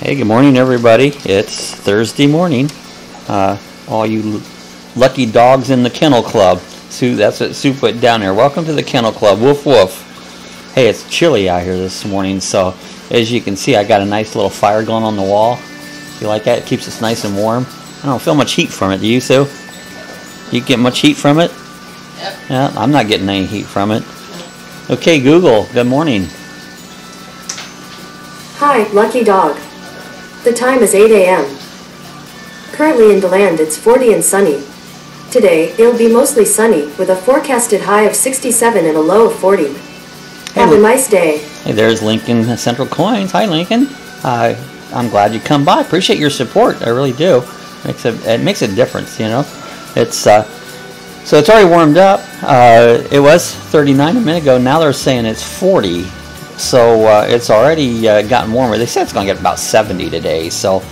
Hey, good morning, everybody. It's Thursday morning. All you lucky dogs in the kennel club. Sue, that's what Sue put down there. Welcome to the kennel club. Woof, woof. Hey, it's chilly out here this morning, so as you can see, I got a nice little fire going on the wall. You like that? It keeps us nice and warm. I don't feel much heat from it. Do you, Sue? You get much heat from it? Yep. Yeah, I'm not getting any heat from it. Okay, Google, good morning. Hi, Lucky Dog. The time is 8 a.m. Currently in DeLand it's 40 and sunny. Today, it'll be mostly sunny, with a forecasted high of 67 and a low of 40. Have a nice day. Hey, there's Lincoln Central Coins. Hi, Lincoln. I'm glad you come by. Appreciate your support. I really do. It makes a difference, you know. It's so it's already warmed up. It was 39 a minute ago. Now they're saying it's 40. So it's already gotten warmer. They said it's going to get about 70 today. So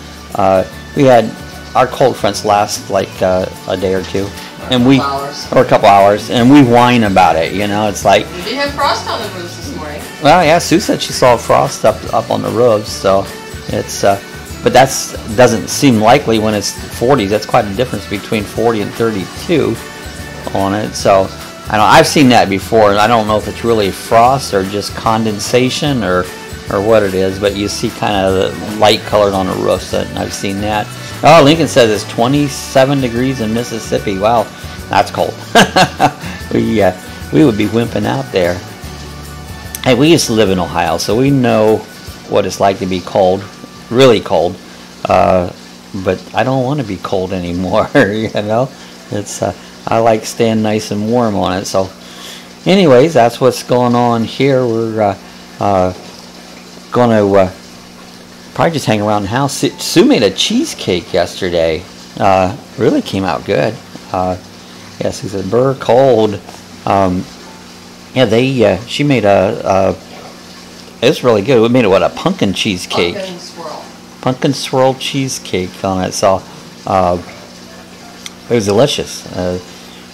we had our cold fronts last like a day or two, and or a couple hours, and we whine about it. You know, it's like we did have frost on the roofs this morning. Well, yeah, Sue said she saw frost up on the roofs. So it's but that doesn't seem likely when it's 40s. That's quite a difference between 40 and 32 on it. So. I've seen that before, and I don't know if it's really frost or just condensation or what it is, but you see kind of the light colored on the roofs, and I've seen that. Oh, Lincoln says it's 27 degrees in Mississippi. Wow, that's cold. we would be wimping out there. Hey, we used to live in Ohio, so we know what it's like to be cold, really cold. But I don't want to be cold anymore. You know, it's. I like staying nice and warm on it. So anyways, that's what's going on here. We're going to probably just hang around the house. Sue made a cheesecake yesterday. Really came out good. Yes, he said, "Burr cold." Yeah, she made it's really good. We made a pumpkin cheesecake. Pumpkin swirl cheesecake on it. So it was delicious.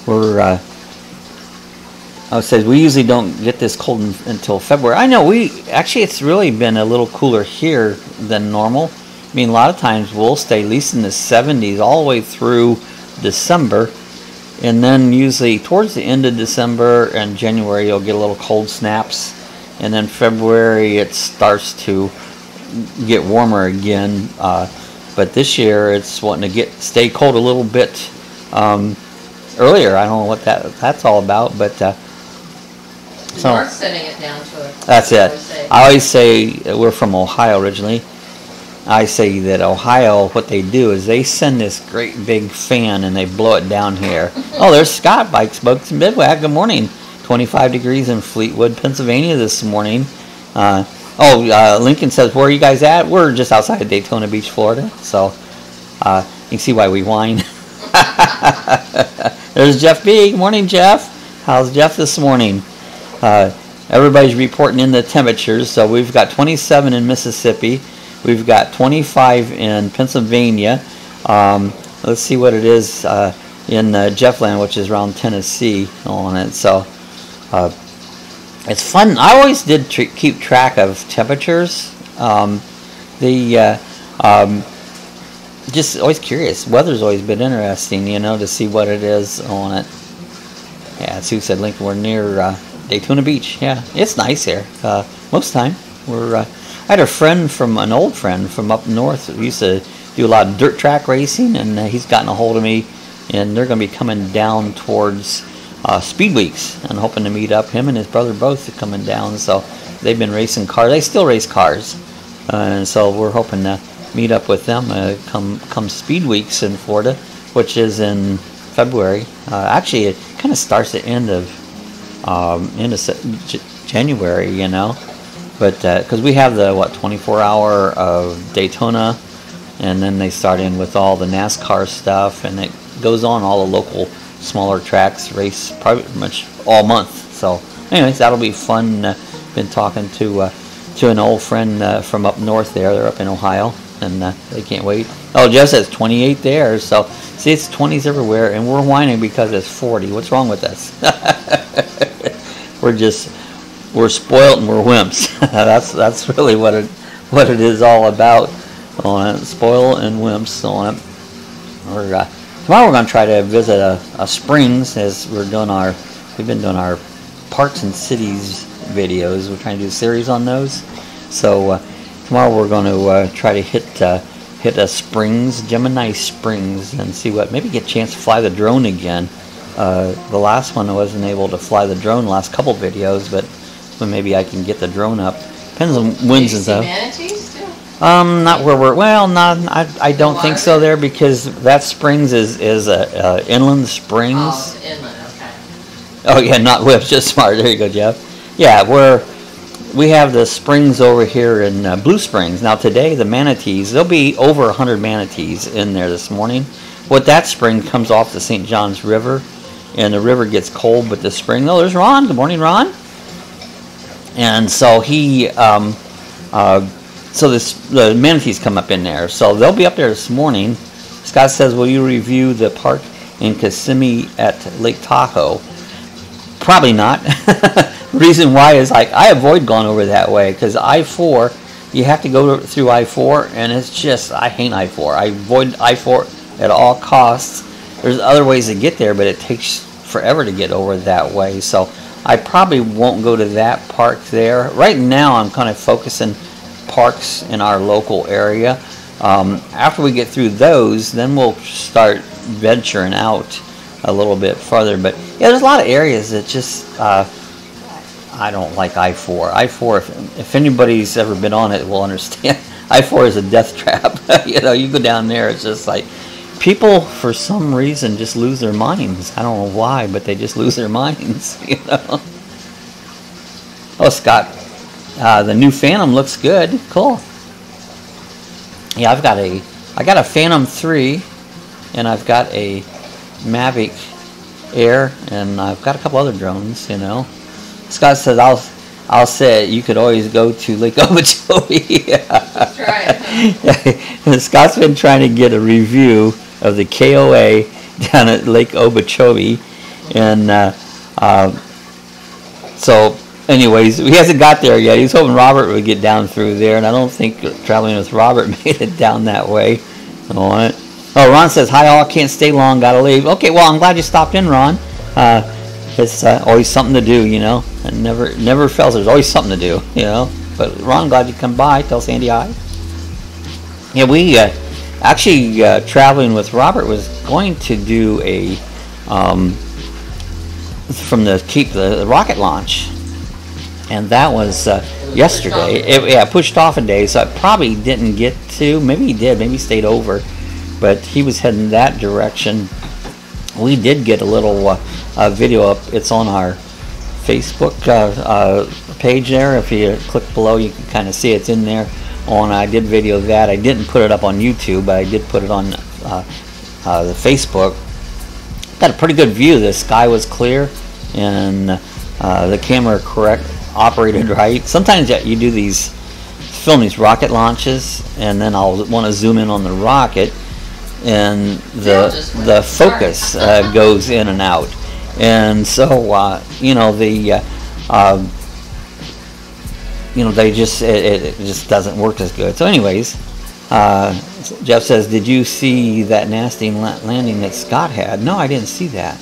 I would say we usually don't get this cold until February. I know it's really been a little cooler here than normal. I mean, a lot of times we'll stay at least in the 70s all the way through December, and then usually towards the end of December and January you'll get a little cold snaps, and then February it starts to get warmer again. But this year it's wanting to stay cold a little bit earlier. I don't know what that's all about, but so we're setting it down to it. That's it. I always say we're from Ohio originally. I say that Ohio, what they do is they send this great big fan and they blow it down here. Oh, there's Scott, Bikes, Bugs, and Bivouac. Good morning. 25 degrees in Fleetwood, Pennsylvania this morning. Lincoln says, where are you guys at? We're just outside of Daytona Beach, Florida. So you can see why we whine. There's Jeff B. Good morning, Jeff. How's Jeff this morning? Everybody's reporting in the temperatures. So we've got 27 in Mississippi. We've got 25 in Pennsylvania. Let's see what it is in Jeffland, which is around Tennessee on it. So it's fun. I always did keep track of temperatures. Just always curious. Weather's always been interesting, you know, to see what it is on it. Yeah, Sue said, Lincoln, we're near Daytona Beach. Yeah, it's nice here. Most time I had an old friend from up north who used to do a lot of dirt track racing, and he's gotten a hold of me, and they're going to be coming down towards Speed Weeks and hoping to meet up. Him and his brother both are coming down, so they've been racing cars. They still race cars, and so we're hoping to meet up with them come Speed Weeks in Florida, which is in February. Actually, it kind of starts at end of January, you know. But because we have the 24-hour of Daytona, and then they start in with all the NASCAR stuff, and it goes on all the local smaller tracks race probably much all month. So, anyways, that'll be fun. Been talking to an old friend from up north there. They're up in Ohio, and they can't wait. Oh, Jeff says 28 there. So, see, it's 20s everywhere, and we're whining because it's 40. What's wrong with us? We're spoiled and we're wimps. That's really what it is all about. on it. Spoil and Wimps on it. Tomorrow we're going to try to visit a springs, as we've been doing our parks and cities videos. We're trying to do a series on those. So tomorrow we're going to try to hit a springs, Gemini Springs, and see what, maybe get a chance to fly the drone again. The last one I wasn't able to fly the drone, the last couple videos, but maybe I can get the drone up. Depends on winds and stuff. Manatees too? Not where we're, well, not, I don't think so there, because that springs is inland springs. Oh, inland, okay. Oh yeah, not Whips, just Smart. There you go, Jeff. Yeah, we have the springs over here in Blue Springs. Now today, the manatees, there'll be over 100 manatees in there this morning. What that spring comes off the St. Johns River, and the river gets cold, but the spring, oh, there's Ron. Good morning, Ron. And so the manatees come up in there. So they'll be up there this morning. Scott says, will you review the park in Kissimmee at Lake Tahoe? Probably not. Reason why is, like, I avoid going over that way, because I-4, you have to go through I-4, and it's just, I hate I-4. I avoid I-4 at all costs. There's other ways to get there, but it takes forever to get over that way. So I probably won't go to that park there. Right now I'm kind of focusing parks in our local area. After we get through those, then we'll start venturing out a little bit farther. But yeah, there's a lot of areas that just I don't like I-4. I-4, if anybody's ever been on it, will understand. I-4 is a death trap. You know, you go down there, it's just like people for some reason just lose their minds. I don't know why, but they just lose their minds. You know. Oh, Scott. The new Phantom looks good. Cool. Yeah, I got a Phantom 3, and I've got a Mavic Air, and I've got a couple other drones, you know. Scott says, I'll say you could always go to Lake Okeechobee. That's right. Scott's been trying to get a review of the KOA down at Lake Okeechobee, and so anyways, he hasn't got there yet. He was hoping Robert would get down through there, and I don't think traveling with Robert made it down that way. All right. Oh, Ron says, hi all, can't stay long, gotta leave. Okay, well, I'm glad you stopped in, Ron. It's always something to do, you know. It never fails. There's always something to do, you know. But Ron, glad you come by. Tell Sandy hi. Yeah, we actually traveling with Robert was going to do a from the rocket launch, and that was yesterday. It pushed off a day, so I probably didn't get to. Maybe he did. Maybe he stayed over, but he was heading that direction. We did get a little video up. It's on our Facebook page there. If you click below, you can kind of see it's in there. I did video that. I didn't put it up on YouTube, but I did put it on the Facebook. Got a pretty good view. The sky was clear, and the camera operated right. Sometimes you do film these rocket launches, and then I'll want to zoom in on the rocket, and the focus goes in and out, and so you know they just it just doesn't work as good. So anyways, Jeff says, did you see that nasty landing that Scott had? No, I didn't see that.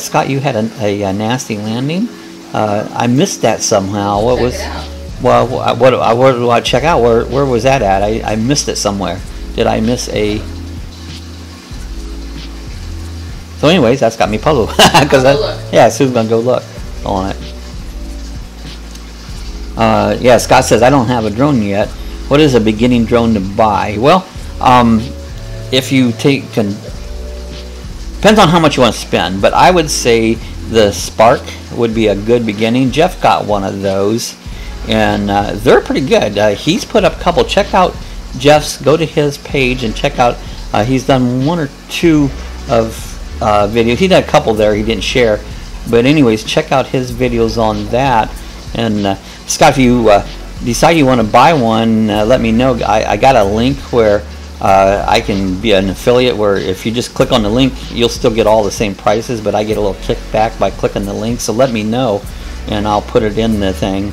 Scott, you had a nasty landing. I missed that somehow. What was? Well, what do I check out? Where was that at? I missed it somewhere. Did I miss a? So anyways, that's got me puzzled. Yeah, Sue's gonna go look on it. Yeah, Scott says, I don't have a drone yet. What is a beginning drone to buy? Well, if you depends on how much you want to spend, but I would say the Spark would be a good beginning. Jeff got one of those, and they're pretty good. He's put up a couple. Check out Jeff's, go to his page and check out, he's done one or two of videos. He did a couple there he didn't share, but anyways, check out his videos on that. And Scott, if you decide you want to buy one, let me know. I got a link where I can be an affiliate, where if you just click on the link, you'll still get all the same prices, but I get a little kickback by clicking the link. So let me know, and I'll put it in the thing.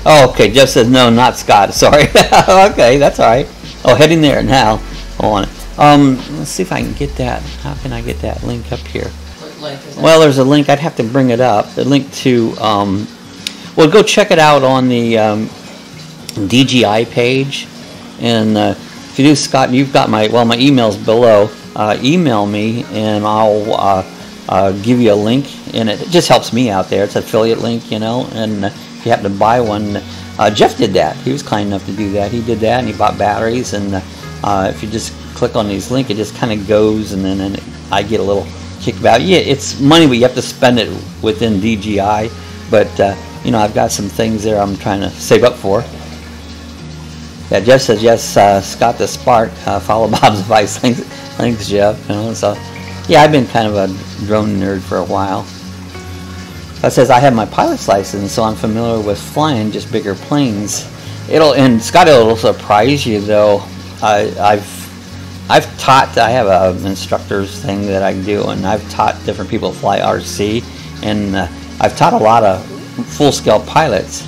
Oh, okay. Jeff says no, not Scott. Sorry. Okay, that's all right. Oh, heading there now. Hold on. Let's see if I can get that. How can I get that link up here? What link is that? Well, there's a link. I'd have to bring it up. The link to. Well, go check it out on the DGI page, and if you do, Scott, you've got my email's below. Email me, and I'll give you a link, and it just helps me out there. It's an affiliate link, and if you happen to buy one, Jeff did that. He was kind enough to do that. He did that, and he bought batteries, and if you just click on these link, it just kind of goes, and then I get a little kickback. Yeah, it's money, but you have to spend it within DGI. But I've got some things there I'm trying to save up for. Yeah, Jeff says yes. Scott the Spark. Follow Bob's advice. Thanks, Jeff. So yeah, I've been kind of a drone nerd for a while. That says I have my pilot's license, so I'm familiar with flying just bigger planes. Scott, it'll surprise you though. I've taught. I have an instructor's thing that I do, and I've taught different people to fly RC, and I've taught a lot of full-scale pilots.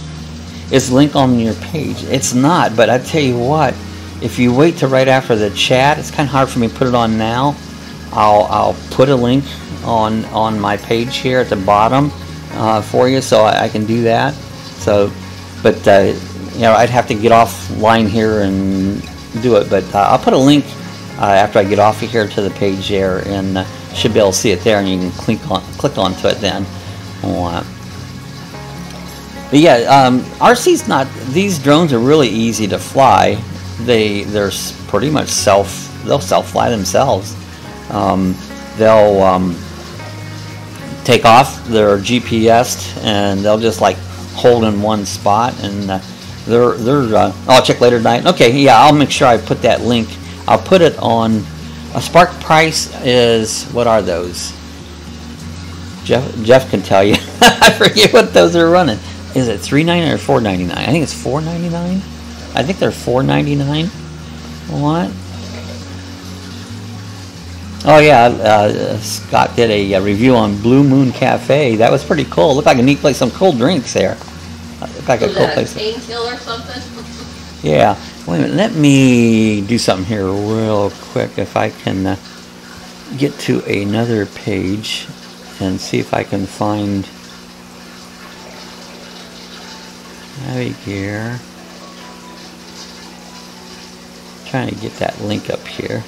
Is link on your page? It's not, but I tell you what, if you wait till right after the chat, it's kind of hard for me to put it on now. I'll put a link on my page here at the bottom for you, so I can do that. So, but I'd have to get offline here and do it. But I'll put a link after I get off of here to the page there, and should be able to see it there, and you can click onto it then. But yeah, RC's not. These drones are really easy to fly. They're pretty much they'll self-fly themselves. They'll take off their GPS, and they'll just like hold in one spot, and I'll check later tonight. Okay, yeah, I'll make sure I put that link. I'll put it on. A Spark price is, what are those? Jeff can tell you. I forget what those are running. Is it $3.99 or $4.99? I think it's $4.99. I think they're $4.99. What? Oh yeah, Scott did a review on Blue Moon Cafe. That was pretty cool. Looked like a neat place. Some cool drinks there. Looked like a cool place. Painkiller or something? Yeah. Wait a minute. Let me do something here real quick. If I can get to another page and see if I can find. Navigate. Trying to get that link up here.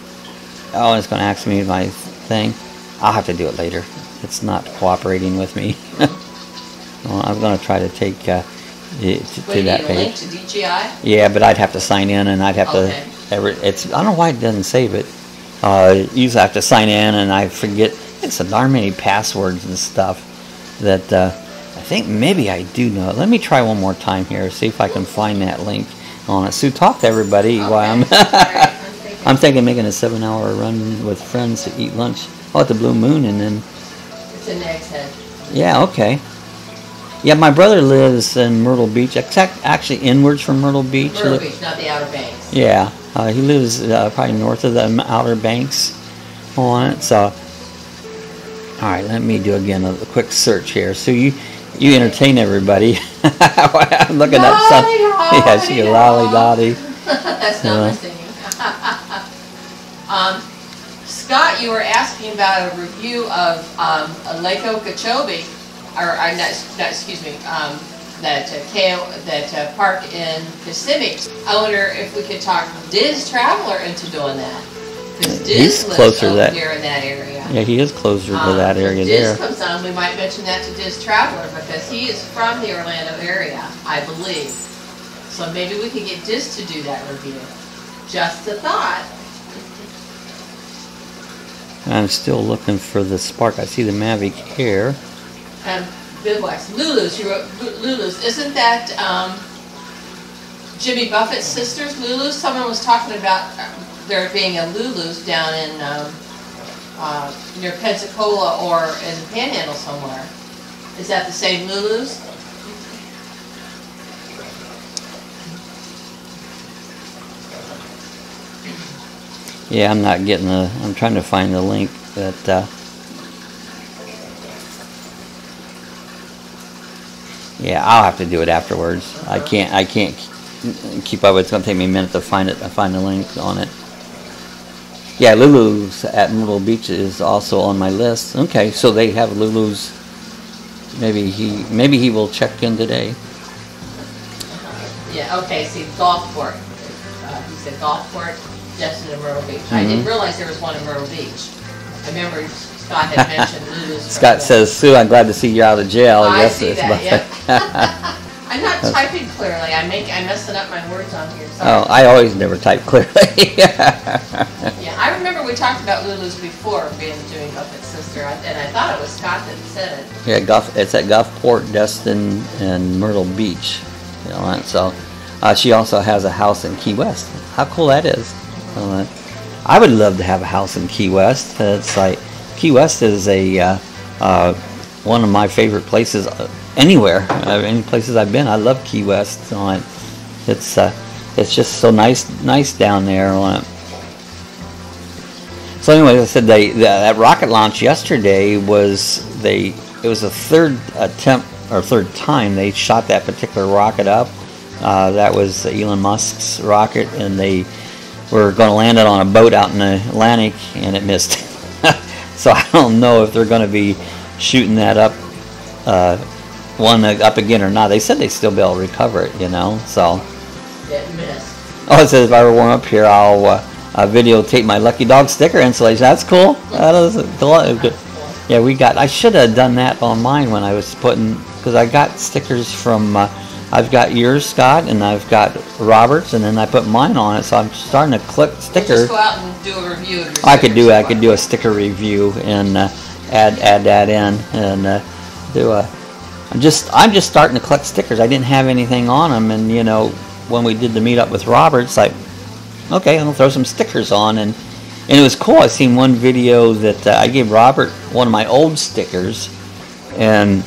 Oh, it's going to ask me my thing. I'll have to do it later. It's not cooperating with me. Well, I'm going to try to take it to that page. Link to DGI? Yeah, but I'd have to sign in, and I'd have to. I don't know why it doesn't save it. Usually I have to sign in, and I forget. It's so darn many passwords and stuff that I think maybe I do know. Let me try one more time here. See if I can find that link on it. Sue, talk to everybody while I'm thinking making a 7-hour run with friends to eat lunch. Oh, at the Blue Moon, and then. It's in Nags Head. Yeah, okay. Yeah, my brother lives in Myrtle Beach. Actually, inwards from Myrtle Beach. Myrtle Beach, not the Outer Banks. Yeah, he lives probably north of the Outer Banks on it. So, all right, let me do again a quick search here. So you entertain everybody. I'm looking at some. Yeah, she a lolly dotty. That's not my singing. Scott, you were asking about a review of Lake Okeechobee, or that park in Kissimmee. I wonder if we could talk Diz Traveler into doing that. Because Diz lives over here in that area. Yeah, he is closer to that area there. If Diz comes on, we might mention that to Diz Traveler, because he is from the Orlando area, I believe. So maybe we could get Diz to do that review. Just a thought. I'm still looking for the Spark. I see the Mavic here. Bivouacs. Lulu's. You wrote Lulu's. Isn't that Jimmy Buffett's sister's Lulu's? Someone was talking about there being a Lulu's down in near Pensacola or in the Panhandle somewhere. Is that the same Lulu's? Yeah, I'm not getting the. I'm trying to find the link that. Yeah, I'll have to do it afterwards. I can't keep up. It's gonna take me a minute to find the link on it. Yeah, Lulu's at Myrtle Beach is also on my list. Okay, so they have Lulu's. Maybe he will check in today. Yeah. Okay. See, Gulfport. He said Gulfport, Destin, and Myrtle Beach. I didn't realize there was one in Myrtle Beach. I remember Scott had mentioned Lulu's. Scott says, "Sue, I'm glad to see you out of jail." I see that. Yeah. I'm not typing clearly. I messing up my words on here. Sorry. Oh, I always never type clearly. Yeah, I remember we talked about Lulu's before doing Buffett's sister, and I thought it was Scott that said it. Yeah, it's at Gulfport, Destin, and Myrtle Beach. You know, and so she also has a house in Key West. How cool that is! I would love to have a house in Key West. It's like Key West is a one of my favorite places. Anywhere, any places I've been, I love Key West. So it's just so nice down there. So anyway, I said that rocket launch yesterday was it was the third attempt or third time they shot that particular rocket up. That was Elon Musk's rocket, and they were going to land it on a boat out in the Atlantic, and it missed. So I don't know if they're going to be shooting that up. One up again or not. They said they'd still be able to recover it, you know, so. It missed. Oh, it says if I ever warm up here, I'll videotape my Lucky Dog sticker installation. That's cool. That is good. Yeah, I should have done that on mine when I was putting, because I got stickers from, I've got yours, Scott, and I've got Robert's, and then I put mine on it, so I'm starting to click sticker. Just go out and do a review of your I could do a sticker review and add that in and do a. I'm just starting to collect stickers. I didn't have anything on them, and you know, when we did the meetup with Robert, it's like, okay, I'll throw some stickers on, and it was cool. I seen one video that I gave Robert one of my old stickers, and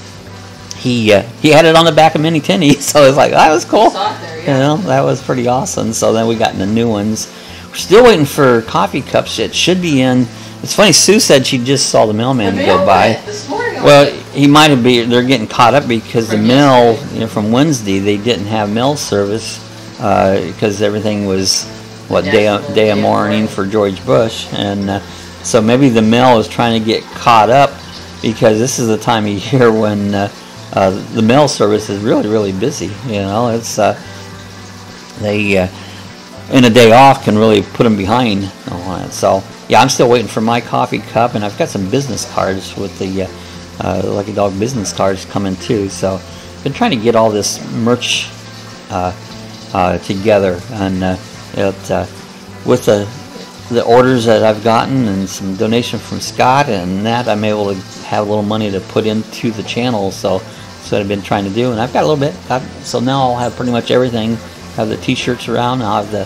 he had it on the back of Mini Tinny, so it was like, that was cool. There, yeah. You know, that was pretty awesome. So then we got in the new ones. We're still waiting for coffee cups. It should be in. It's funny, Sue said she just saw the mailman go by. This morning. Well, he might have been. They're getting caught up because the mail, from Wednesday, they didn't have mail service because everything was day of mourning for George Bush, and so maybe the mail is trying to get caught up because this is the time of year when the mail service is really busy. You know, it's they in a day off can really put them behind on it. So yeah, I'm still waiting for my coffee cup, and I've got some business cards with the Lucky Dog business cards coming too. So been trying to get all this merch together, and with the orders that I've gotten and some donation from Scott and that, I'm able to have a little money to put into the channel. So that's what I've been trying to do, and I've got a little bit. So now I'll have pretty much everything. Have the T-shirts around. I'll have the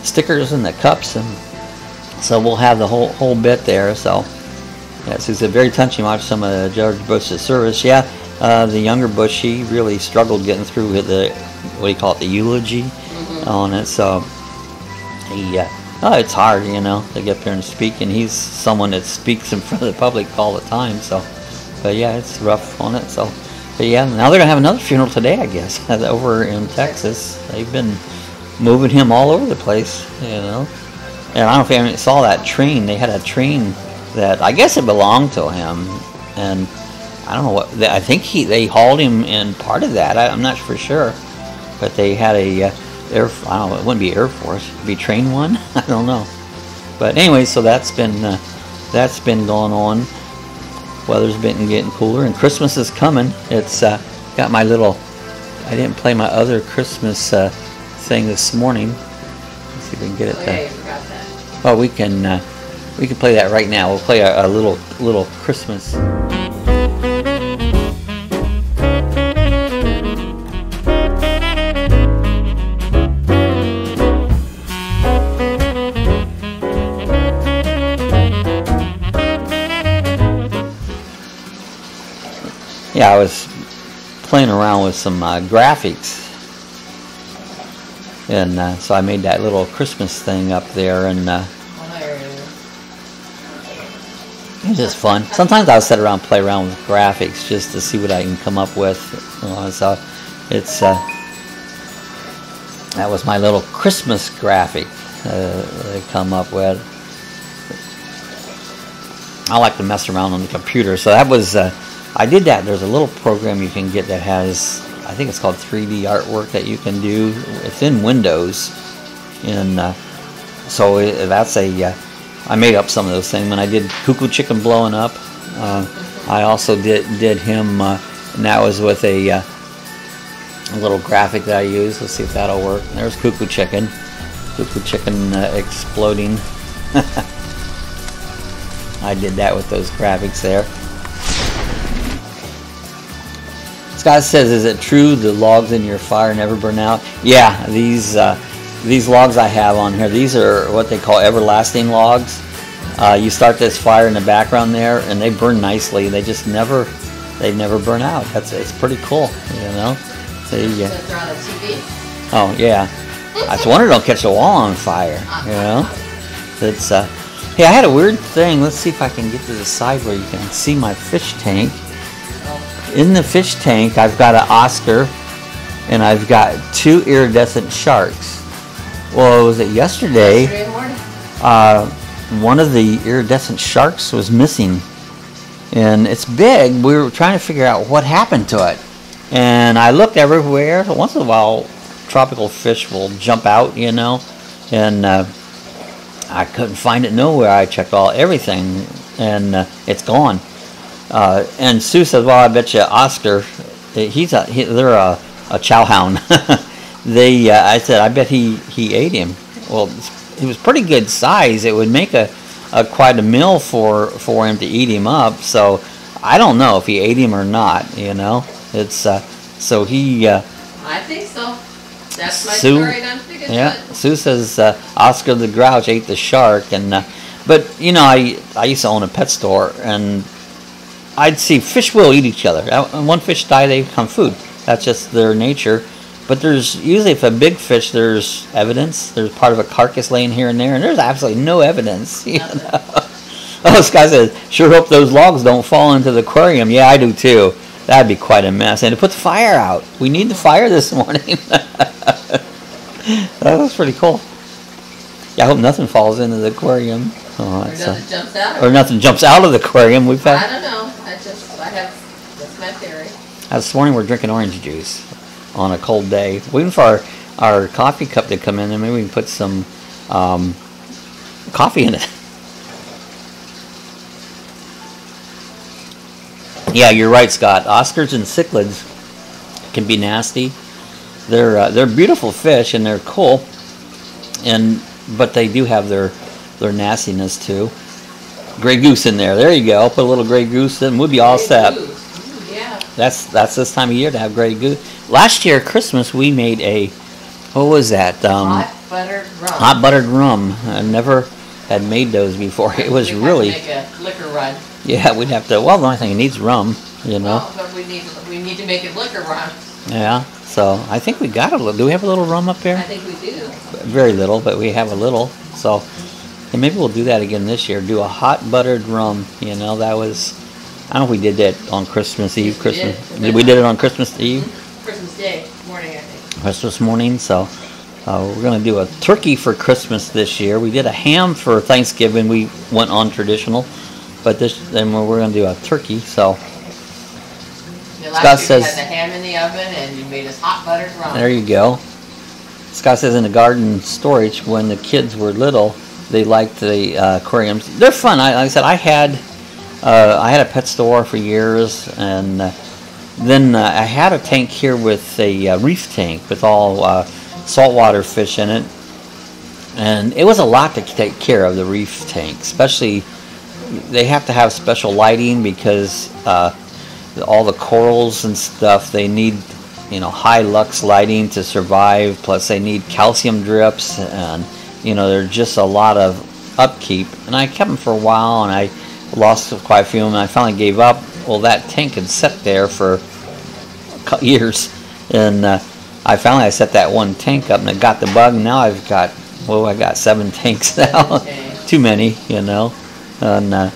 stickers and the cups, and so we'll have the whole bit there. So yeah, so it's very touching. Watch some of George Bush's service. Yeah, the younger Bush, he really struggled getting through with the the eulogy on it. So he, it's hard, to get up there and speak. And he's someone that speaks in front of the public all the time. So, but yeah, it's rough on it. So, but yeah, now they're gonna have another funeral today, I guess, over in Texas. They've been moving him all over the place, And I don't know if you saw that train. They had a train that I guess it belonged to him, and I don't know what. I think they hauled him in part of that. I'm not for sure, but they had a I don't know. It wouldn't be Air Force. It'd be Train One. I don't know. But anyway, so that's been going on. Weather's been getting cooler, and Christmas is coming. It's got my little. I didn't play my other Christmas thing this morning. Let's see if we can get it. Yeah, you forgot that. Well, we can play that right now. We'll play a little Christmas. Yeah, I was playing around with some graphics, and so I made that little Christmas thing up there, and it's just fun. Sometimes I'll sit around and play around with graphics just to see what I can come up with. So It's that was my little Christmas graphic I come up with. I like to mess around on the computer, so that was I did that. There's a little program you can get that has, I think it's called 3D artwork that you can do. It's in Windows, and so that's a I made up some of those things when I did Cuckoo Chicken blowing up. I also did him, and that was with a little graphic that I used. Let's see if that'll work. There's Cuckoo Chicken exploding. I did that with those graphics there. Scott says, "Is it true the logs in your fire never burn out?" Yeah, these logs I have on here, these are what they call everlasting logs. You start this fire in the background there, and they burn nicely. They just never burn out. It's pretty cool, you know. They're on the TV. Oh yeah, I just wonder don't catch the wall on fire, you know. It's hey, I had a weird thing. Let's see if I can get to the side where you can see my fish tank. In the fish tank, I've got an Oscar, and I've got 2 iridescent sharks. Well, was it yesterday? Yesterday morning. One of the iridescent sharks was missing, and it's big. We were trying to figure out what happened to it, and I looked everywhere. Once in a while, tropical fish will jump out, you know, and I couldn't find it nowhere. I checked everything, and it's gone. And Sue says, "Well, I bet you Oscar, they're a chow hound." I said, "I bet he ate him." Well, he was pretty good size. It would make a quite a meal for him to eat him up. So I don't know if he ate him or not. You know, it's so he. I think so. That's my Sue, story. I'm thinking. Yeah, Sue says Oscar the Grouch ate the shark, and but you know, I used to own a pet store, and I'd see fish will eat each other. When one fish die, they become food. That's just their nature. But there's usually, if a big fish, there's evidence. There's part of a carcass laying here and there, and there's absolutely no evidence. You know? Oh, this guy says, "Sure hope those logs don't fall into the aquarium." Yeah, I do too. That'd be quite a mess. And to put the fire out. We need the fire this morning. That was pretty cool. Yeah, I hope nothing falls into the aquarium. Oh, Or nothing jumps out. or nothing jumps out of the aquarium. I don't know. That's my theory. This morning we're drinking orange juice on a cold day, waiting for our coffee cup to come in, and maybe we can put some coffee in it. Yeah, you're right, Scott. Oscars and cichlids can be nasty. They're beautiful fish and they're cool, but they do have their nastiness too. Gray goose in there. There you go. Put a little gray goose in. We'll be all set. Yeah. That's this time of year to have gray goose. Last year Christmas we made what was that? Hot buttered rum. Hot buttered rum. I never had made those before. It was really. Make a liquor run. Yeah, we'd have to. Well, the only thing it needs rum, you know. Well, but we need to make it liquor run. Yeah. So I think we got a little. Do we have a little rum up there? I think we do. Very little, but we have a little. So and maybe we'll do that again this year. Do a hot buttered rum. You know, that was. I don't know if we did that on Christmas Eve. We did it on Christmas Eve. Christmas Day morning, I think. Christmas morning. So we're going to do a turkey for Christmas this year. We did a ham for Thanksgiving. We went on traditional, but then we're going to do a turkey. So. Scott says, you had the ham in the oven and you made us hot buttered rum. There you go. Scott says in the garden storage, when the kids were little, they liked the aquariums. They're fun. Like I said, I had a pet store for years, and then I had a tank here with a reef tank with all saltwater fish in it, and it was a lot to take care of, the reef tank. Especially, they have to have special lighting because all the corals and stuff, they need, you know, high lux lighting to survive. Plus they need calcium drips, and you know, there's just a lot of upkeep. And I kept them for a while, and I lost quite a few of them, and I finally gave up. Well, that tank had sat there for years, and I set that one tank up, and it got the bug. And now I've got 7 tanks now. Too many, you know. And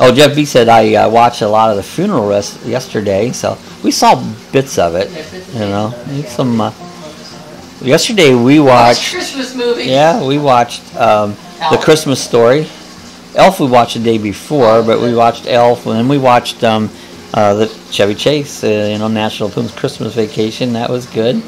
Oh, Jeff B said I watched a lot of the funeral yesterday, so we saw bits of it. You know, some. Yesterday we watched Christmas movie. Yeah, we watched The Christmas Story. Elf we watched the day before, but we watched Elf, and then we watched the Chevy Chase, you know, National Lampoon's Christmas Vacation. That was good.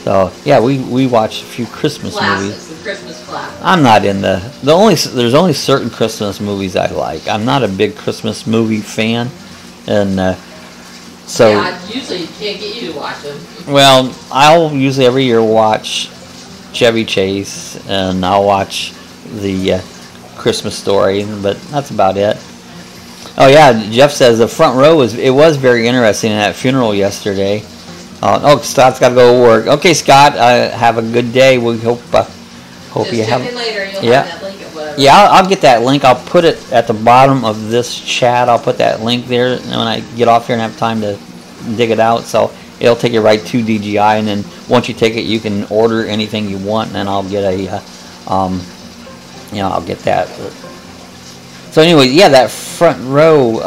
So yeah, we watched a few Christmas movies. The Christmas classics. I'm not in there's only certain Christmas movies I like. I'm not a big Christmas movie fan, and so yeah, usually can't get you to watch them. Well, I'll usually every year watch Chevy Chase, and I'll watch the Christmas Story, but that's about it. Oh yeah, Jeff says the front row was very interesting in that funeral yesterday. Oh, Scott's got to go to work. Okay, Scott, have a good day. We hope Just you have. Check in later. You'll Yeah. have that link at whatever. Yeah, I'll get that link. I'll put it at the bottom of this chat. I'll put that link there, and when I get off here and have time to dig it out, so it'll take you right to DGI, and then once you take it, you can order anything you want, and then I'll get I'll get that. So anyway, yeah, that front row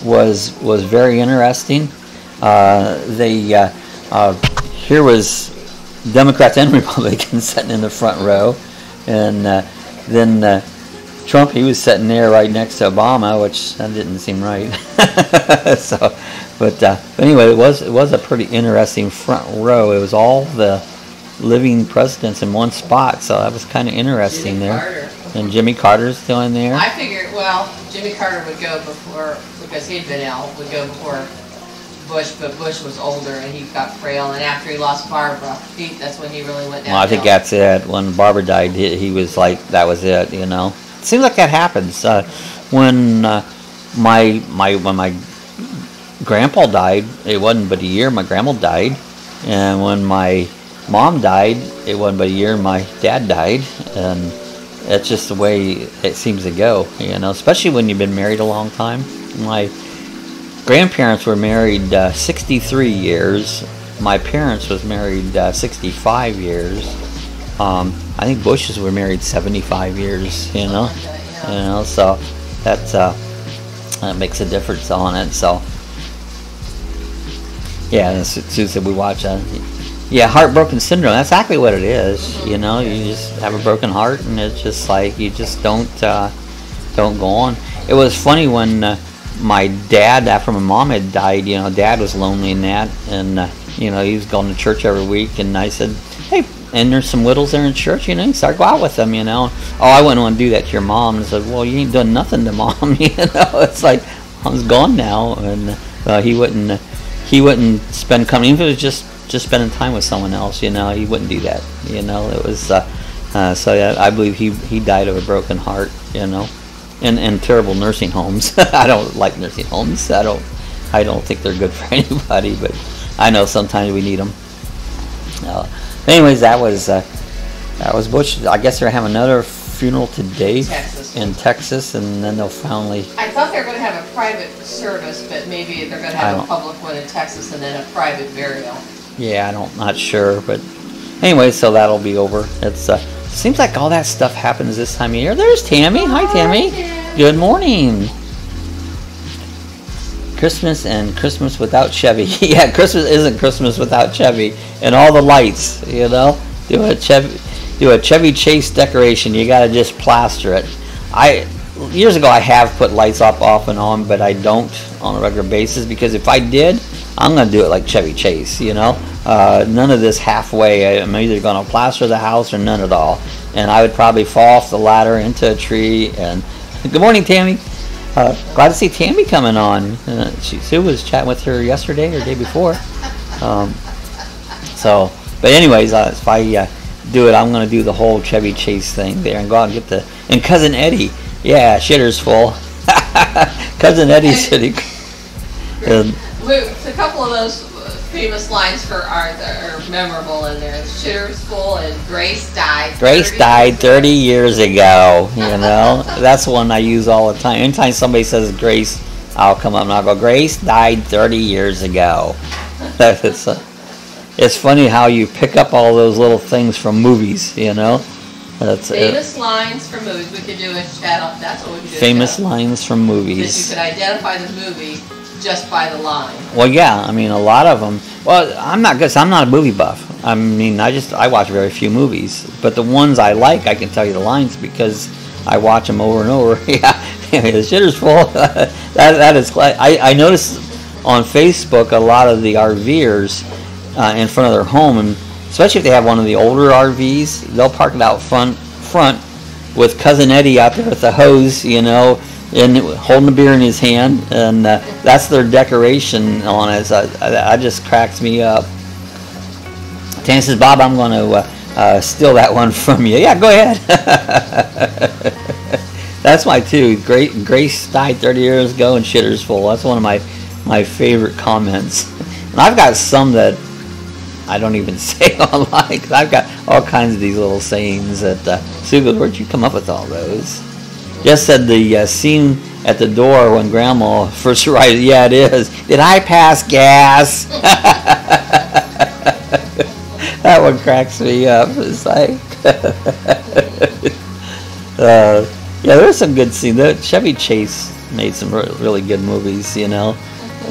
was very interesting. Here was Democrats and Republicans sitting in the front row, and then Trump, he was sitting there right next to Obama, which that didn't seem right. So, but anyway, it was a pretty interesting front row. It was all the living presidents in one spot, so that was kind of interesting there. Carter. And Jimmy Carter's still in there. I figured, well, Jimmy Carter would go before, because he'd been ill, would go before Bush, but Bush was older and he got frail, and after he lost Barbara, that's when he really went down. Well, I think that's it. When Barbara died, he was like, that was it, you know. It seems like that happens. When my grandpa died, it wasn't but a year my grandma died, and when my mom died, it wasn't but a year my dad died, and that's just the way it seems to go, you know, especially when you've been married a long time. My grandparents were married 63 years. My parents was married 65 years. I think Bush's were married 75 years, you know. You know, so that makes a difference on it. So yeah, and Sue said we watch yeah, heartbroken syndrome. That's exactly what it is. You know, you just have a broken heart, and it's just like you just don't go on. It was funny when my dad, after my mom had died, you know, Dad was lonely in that, and you know, he was going to church every week, and I said, hey, and there's some widows there in church, you know, you start to go out with them, you know. Oh, I wouldn't want to do that to your mom. And I said, well, you ain't done nothing to Mom, you know. It's like Mom's gone now, and he wouldn't spend company, even if it was just spending time with someone else, you know. He wouldn't do that, you know. It was so yeah, I believe he died of a broken heart, you know. And terrible nursing homes. I don't like nursing homes. I don't think they're good for anybody, but I know sometimes we need them. Anyways, that was Bush. I guess they're having another funeral today in Texas, and then they'll finally. I thought they were going to have a private service, but maybe they're going to have a public one in Texas and then a private burial. Yeah, not sure, but anyway, so that'll be over. It's seems like all that stuff happens this time of year. There's Tammy. Hi, Tammy. Good morning. Christmas and Christmas without Chevy. Yeah, Christmas isn't Christmas without Chevy and all the lights. You know, do a Chevy Chase decoration. You got to just plaster it. Years ago I have put lights up off and on, but I don't on a regular basis, because if I did, I'm going to do it like Chevy Chase, you know. None of this halfway. I'm either going to plaster the house or none at all. And I would probably fall off the ladder into a tree. And good morning, Tammy. Glad to see Tammy coming on. Sue was chatting with her yesterday or day before. But anyways, if I do it, I'm going to do the whole Chevy Chase thing there and go out and get and Cousin Eddie. Yeah, shitter's full. Cousin Eddie's sitting. A couple of those famous lines are memorable in there. Shitter's full and Grace died. Grace died 30 years ago, you know. That's one I use all the time. Anytime somebody says Grace, I'll come up and I'll go, Grace died 30 years ago. It's funny how you pick up all those little things from movies, you know. That's famous lines from movies. We could do a chat on. That's what we could do. Famous lines from That you movies. could identify the movie just by the line. Well, yeah, I mean, a lot of them. Well, I'm not good. I'm not a movie buff. I mean, I watch very few movies, but the ones I like, I can tell you the lines because I watch them over and over. Yeah, the shitter's full. that is. I noticed on Facebook a lot of the RVers in front of their home, and especially if they have one of the older RVs, they'll park it out front with Cousin Eddie out there with the hose, you know, and holding a beer in his hand, and that's their decoration on it. So that just cracks me up. Tammy says, Bob, I'm going to steal that one from you. Yeah, go ahead. That's my two. Grace died 30 years ago and shitter's full. That's one of my favorite comments. And I've got some that I don't even say online because I've got all kinds of these little sayings that Sue goes, where'd you come up with all those? Just said the scene at the door when Grandma first arrived. Yeah, it is. Did I pass gas? That one cracks me up. It's like, yeah, there's some good scenes. Chevy Chase made some really good movies. You know,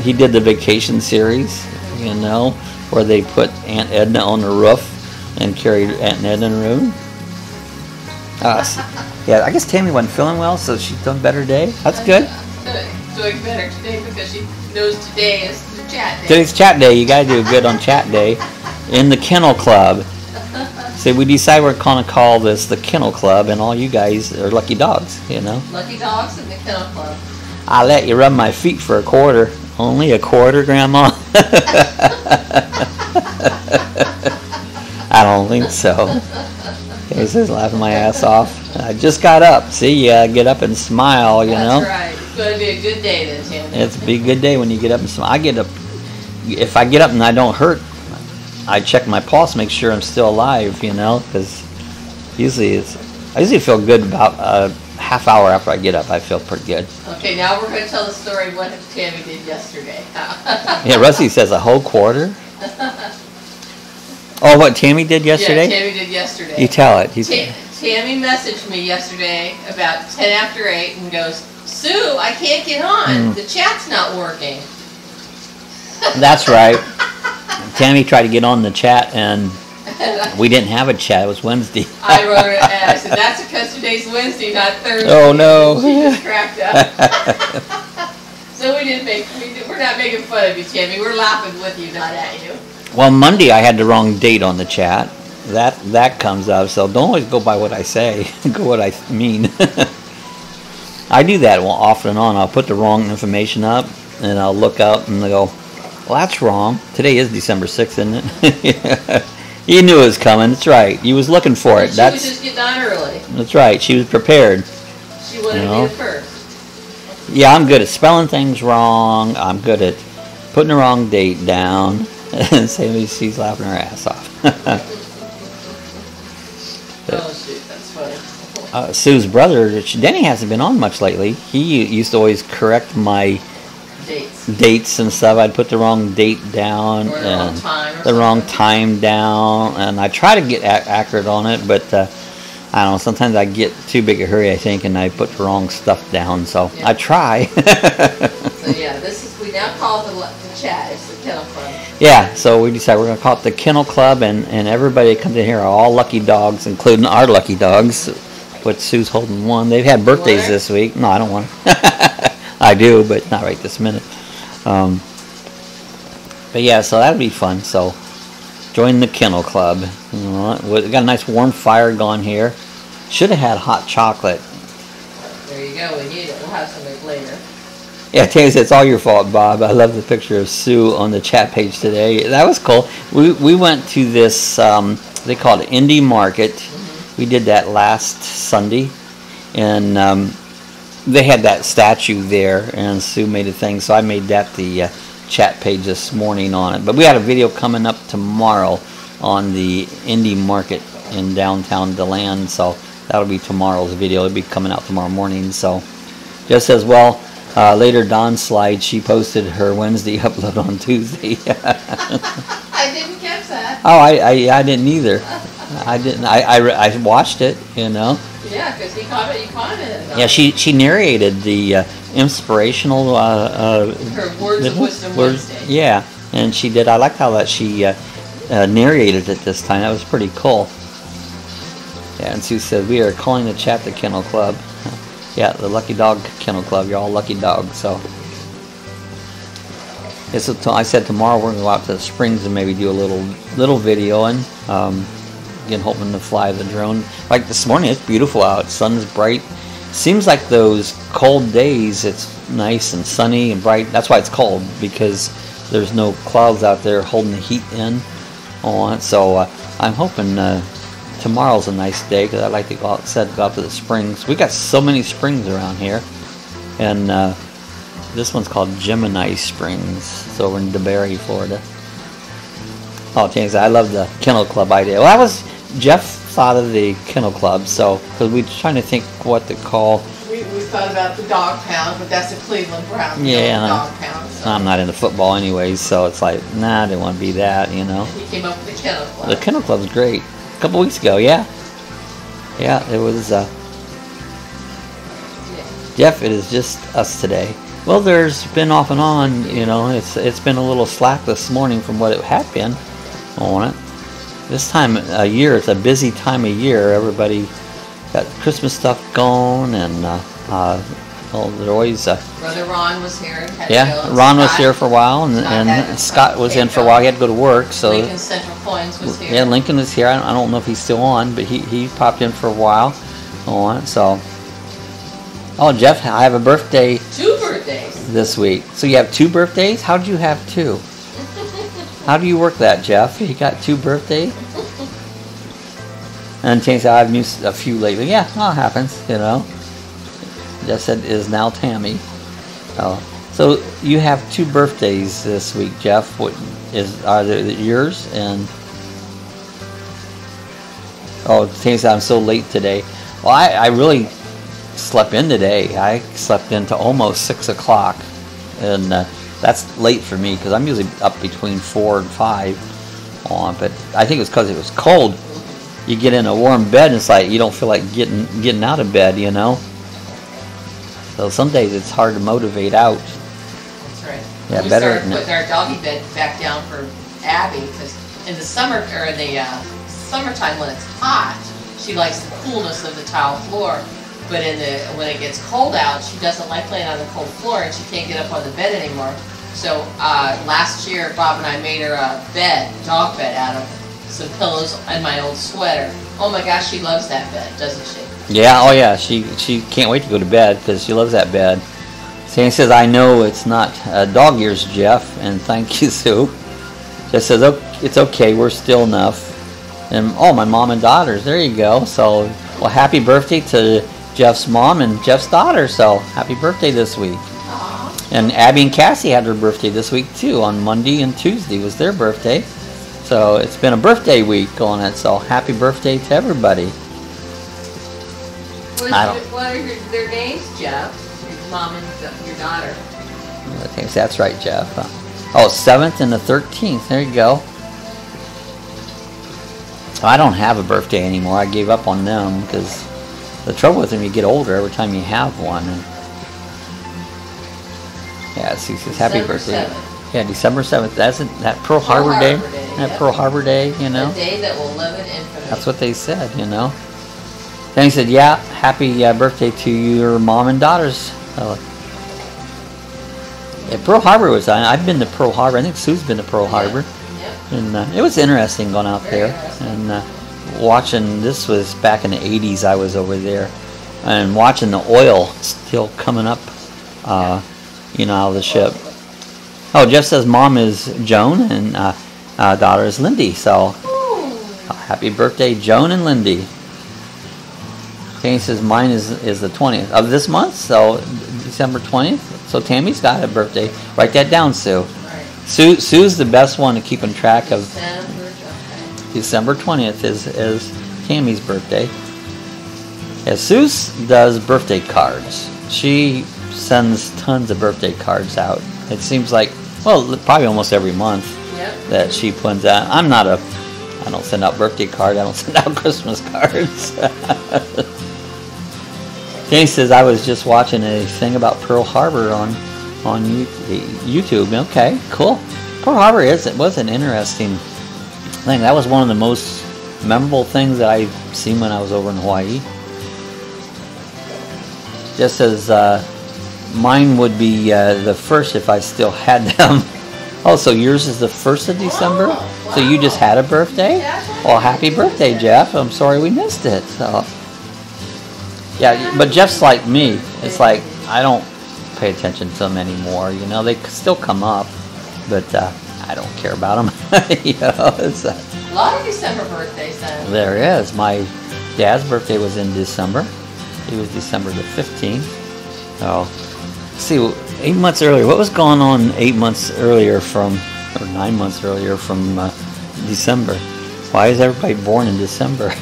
he did the Vacation series. You know, where they put Aunt Edna on the roof and carried Aunt Edna in the room. Yeah, I guess Tammy wasn't feeling well, so she's done better today. That's good. Doing better today because she knows today is the chat day. Today's chat day. You got to do good on chat day in the Kennel Club. So we decided we're going to call this the Kennel Club, and all you guys are lucky dogs, you know. Lucky dogs in the Kennel Club. I'll let you rub my feet for a quarter. Only a quarter, Grandma? I don't think so. He says, laughing my ass off. I just got up. See, you get up and smile, you know. That's right. It's going to be a good day then, Tim. It's a big good day when you get up and smile. I get up. If I get up and I don't hurt, I check my pulse, make sure I'm still alive, you know, because I usually feel good about a half hour after I get up. I feel pretty good. Okay, now we're going to tell the story of what Tammy did yesterday. Yeah, Rusty says a whole quarter. Oh, what Tammy did yesterday? Yeah, Tammy did yesterday. You tell it. Tammy messaged me yesterday about 10 after 8 and goes, Sue, I can't get on. The chat's not working. That's right. Tammy tried to get on the chat and we didn't have a chat. It was Wednesday. I wrote it and I said, that's because today's Wednesday, not Thursday. Oh, no. She just cracked up. So we're not making fun of you, Tammy. We're laughing with you, not at you. Well, Monday I had the wrong date on the chat. That comes up. So don't always go by what I say. Go what I mean. I do that off and on. I'll put the wrong information up and I'll look up and they'll go, well, that's wrong. Today is December 6th, isn't it? You knew it was coming. That's right. You was looking for it. She was just getting on early. That's right. She was prepared. She wanted to be the first. Yeah, I'm good at spelling things wrong. I'm good at putting the wrong date down. And she's laughing her ass off. Oh, shoot. That's funny. Sue's brother, Denny, hasn't been on much lately. He used to always correct my dates and stuff. I'd put the wrong date down or the wrong time, the wrong time down, and I try to get accurate on it, but I don't know. Sometimes I get too big a hurry, I think, and I put the wrong stuff down. So yeah. I try. So yeah, we now call it the chat. It's the Kennel Club. Yeah, so we decided we're going to call it the Kennel Club, and everybody that comes in here are all lucky dogs, including our lucky dogs. Which Sue's holding one. They've had birthdays this week. No, I don't want to. I do, but not right this minute. But yeah, so that'd be fun. So join the Kennel Club. We got a nice warm fire going here. Should have had hot chocolate. There you go. We need it. We'll have some later. Yeah, Tammy said, it's all your fault, Bob. I love the picture of Sue on the chat page today. That was cool. We went to this, they call it Indie Market. We did that last Sunday. And they had that statue there, and Sue made a thing. So I made that the chat page this morning on it. But we had a video coming up tomorrow on the Indie Market in downtown DeLand. So that'll be tomorrow's video. It'll be coming out tomorrow morning. So just as well. Later, Dawn Slide, she posted her Wednesday upload on Tuesday. I didn't catch that. Oh, I didn't either. I didn't. I watched it. You know. Yeah, because you commented on Yeah, it. she narrated the inspirational. Her words of wisdom Wednesday. Yeah, and she did. I liked how that she narrated it this time. That was pretty cool. Yeah, and Sue said we are calling the chat the Kennel Club. Yeah, the Lucky Dog Kennel Club. You're all lucky dogs. So. Yeah, so I said tomorrow we're going to go out to the springs and maybe do a little videoing. Again, hoping to fly the drone. Like this morning, it's beautiful out. Sun's bright. Seems like those cold days, it's nice and sunny and bright. That's why it's cold, because there's no clouds out there holding the heat in on it. So I'm hoping tomorrow's a nice day, because I like to go out to the springs. We got so many springs around here, and this one's called Gemini Springs. It's over in DeBary, Florida. Oh, James, I love the Kennel Club idea. Well, that was Jeff thought of the Kennel Club, so because we were trying to think what to call. We thought about the Dog Pound, but that's the Cleveland Browns. Yeah, Dog Pound. So. I'm not into football anyways, so it's like, nah, I didn't want to be that, you know. He came up with the Kennel Club. The Kennel Club's great. A couple weeks ago, yeah. Yeah, it was. Jeff, it is just us today. Well, there's been off and on, you know. It's been a little slack this morning from what it had been on it. This time of year, it's a busy time of year. Everybody got Christmas stuff going, and well, they're always. Brother Ron was here. Yeah, Ron was here for a while, and Scott was in for a while. He had to go to work, so. Lincoln Central Coins was here. Yeah, Lincoln is here. I don't know if he's still on, but he popped in for a while on it. So. Oh, Jeff, I have a birthday. 2 birthdays. This week. So you have 2 birthdays? How did you have 2? How do you work that, Jeff? You got 2 birthdays? And James said, I've used a few lately. Yeah, well, it happens, you know. Jeff said, is now Tammy. So you have 2 birthdays this week, Jeff. Are they yours? And Tammy said, I'm so late today. Well, I really slept in today. I slept into almost 6 o'clock, and that's late for me because I'm usually up between 4 and 5 on. But I think it's because it was cold. You get in a warm bed and it's like you don't feel like getting out of bed, you know. So some days it's hard to motivate out. That's right. Yeah, we better. started putting our doggy bed back down for Abby because in the summer or in the summertime when it's hot, she likes the coolness of the tile floor. But when it gets cold out, she doesn't like laying on the cold floor, and she can't get up on the bed anymore. So last year, Bob and I made her a dog bed, out of some pillows and my old sweater. Oh my gosh, she loves that bed, doesn't she? Yeah, oh yeah, she can't wait to go to bed because she loves that bed. Sandy says, I know it's not dog years, Jeff, and thank you, Sue. Jeff says, oh, it's okay, we're still enough. And my mom and daughters, there you go. So, well, happy birthday to Jeff's mom and Jeff's daughter, so happy birthday this week. Aww. And Abby and Cassie had their birthday this week too. On Monday and Tuesday was their birthday. So it's been a birthday week on it, so happy birthday to everybody. What are their names, Jeff? Your mom and your daughter. I think that's right, Jeff. 7th and the 13th, there you go. I don't have a birthday anymore. I gave up on them because the trouble with them, you get older every time you have one. And yeah, she says happy birthday. 7th. Yeah, December 7th. That's that Pearl Harbor Day. That yep. Pearl Harbor Day, you know. A day that will live in infamy. That's what they said, you know. Then he said, yeah, happy birthday to your mom and daughters. Yeah, Pearl Harbor was, I've been to Pearl Harbor. I think Sue's been to Pearl Harbor. Yep. And it was interesting going out there. And watching, this was back in the 80s I was over there, and watching the oil still coming up, out of the ship. Oh, Jeff says mom is Joan and daughter is Lindy, so happy birthday, Joan and Lindy. Tammy says mine is the 20th of this month, so December 20th. So Tammy's got a birthday. Write that down, Sue. Right. Sue's the best one to keep in track of. December 20th is Tammy's birthday. Yeah, Sue does birthday cards. She sends tons of birthday cards out. It seems like, well, probably almost every month Yep. that she puts out. I'm not a I don't send out birthday cards. I don't send out Christmas cards. Danny says, I was just watching a thing about Pearl Harbor on YouTube. Okay, cool. Pearl Harbor was an interesting thing. That was one of the most memorable things that I've seen when I was over in Hawaii. Just as mine would be the first if I still had them. Oh, so yours is the 1st of December? Oh, wow. So you just had a birthday? Yeah, Well, happy birthday, Jeff. I'm sorry we missed it. So, yeah, but Jeff's like me. It's like I don't pay attention to them anymore. You know, they still come up, but I don't care about them. You know, it's, a lot of December birthdays then. there is. My dad's birthday was in December. He was December the 15th. So, let's see, 8 months earlier. What was going on 8 months earlier from, or 9 months earlier from December? Why is everybody born in December?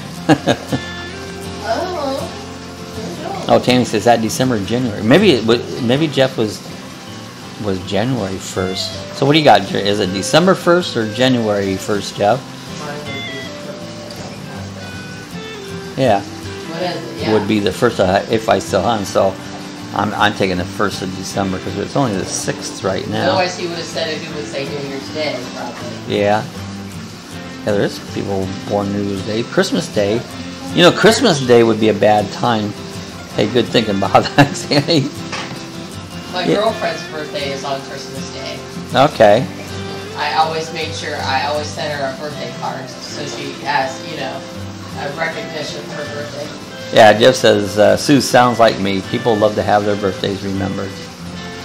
Oh, Tammy says that December, January. Maybe Jeff was January 1st. So what do you got? Is it December 1st or January 1st, Jeff? Yeah. What is it? Yeah. Would be the first if I still hunt. So I'm taking the 1st of December because it's only the 6th right now. Otherwise he would have said it. He would say New Year's Day, probably. Yeah. Yeah, there is people born New Year's Day. Christmas Day. You know, Christmas Day would be a bad time. Hey, good thinking about that, Sandy. My girlfriend's birthday is on Christmas Day. Okay. I always made sure, I always sent her a birthday card so she has, you know, a recognition for her birthday. Yeah, Jeff says, Sue sounds like me. People love to have their birthdays remembered.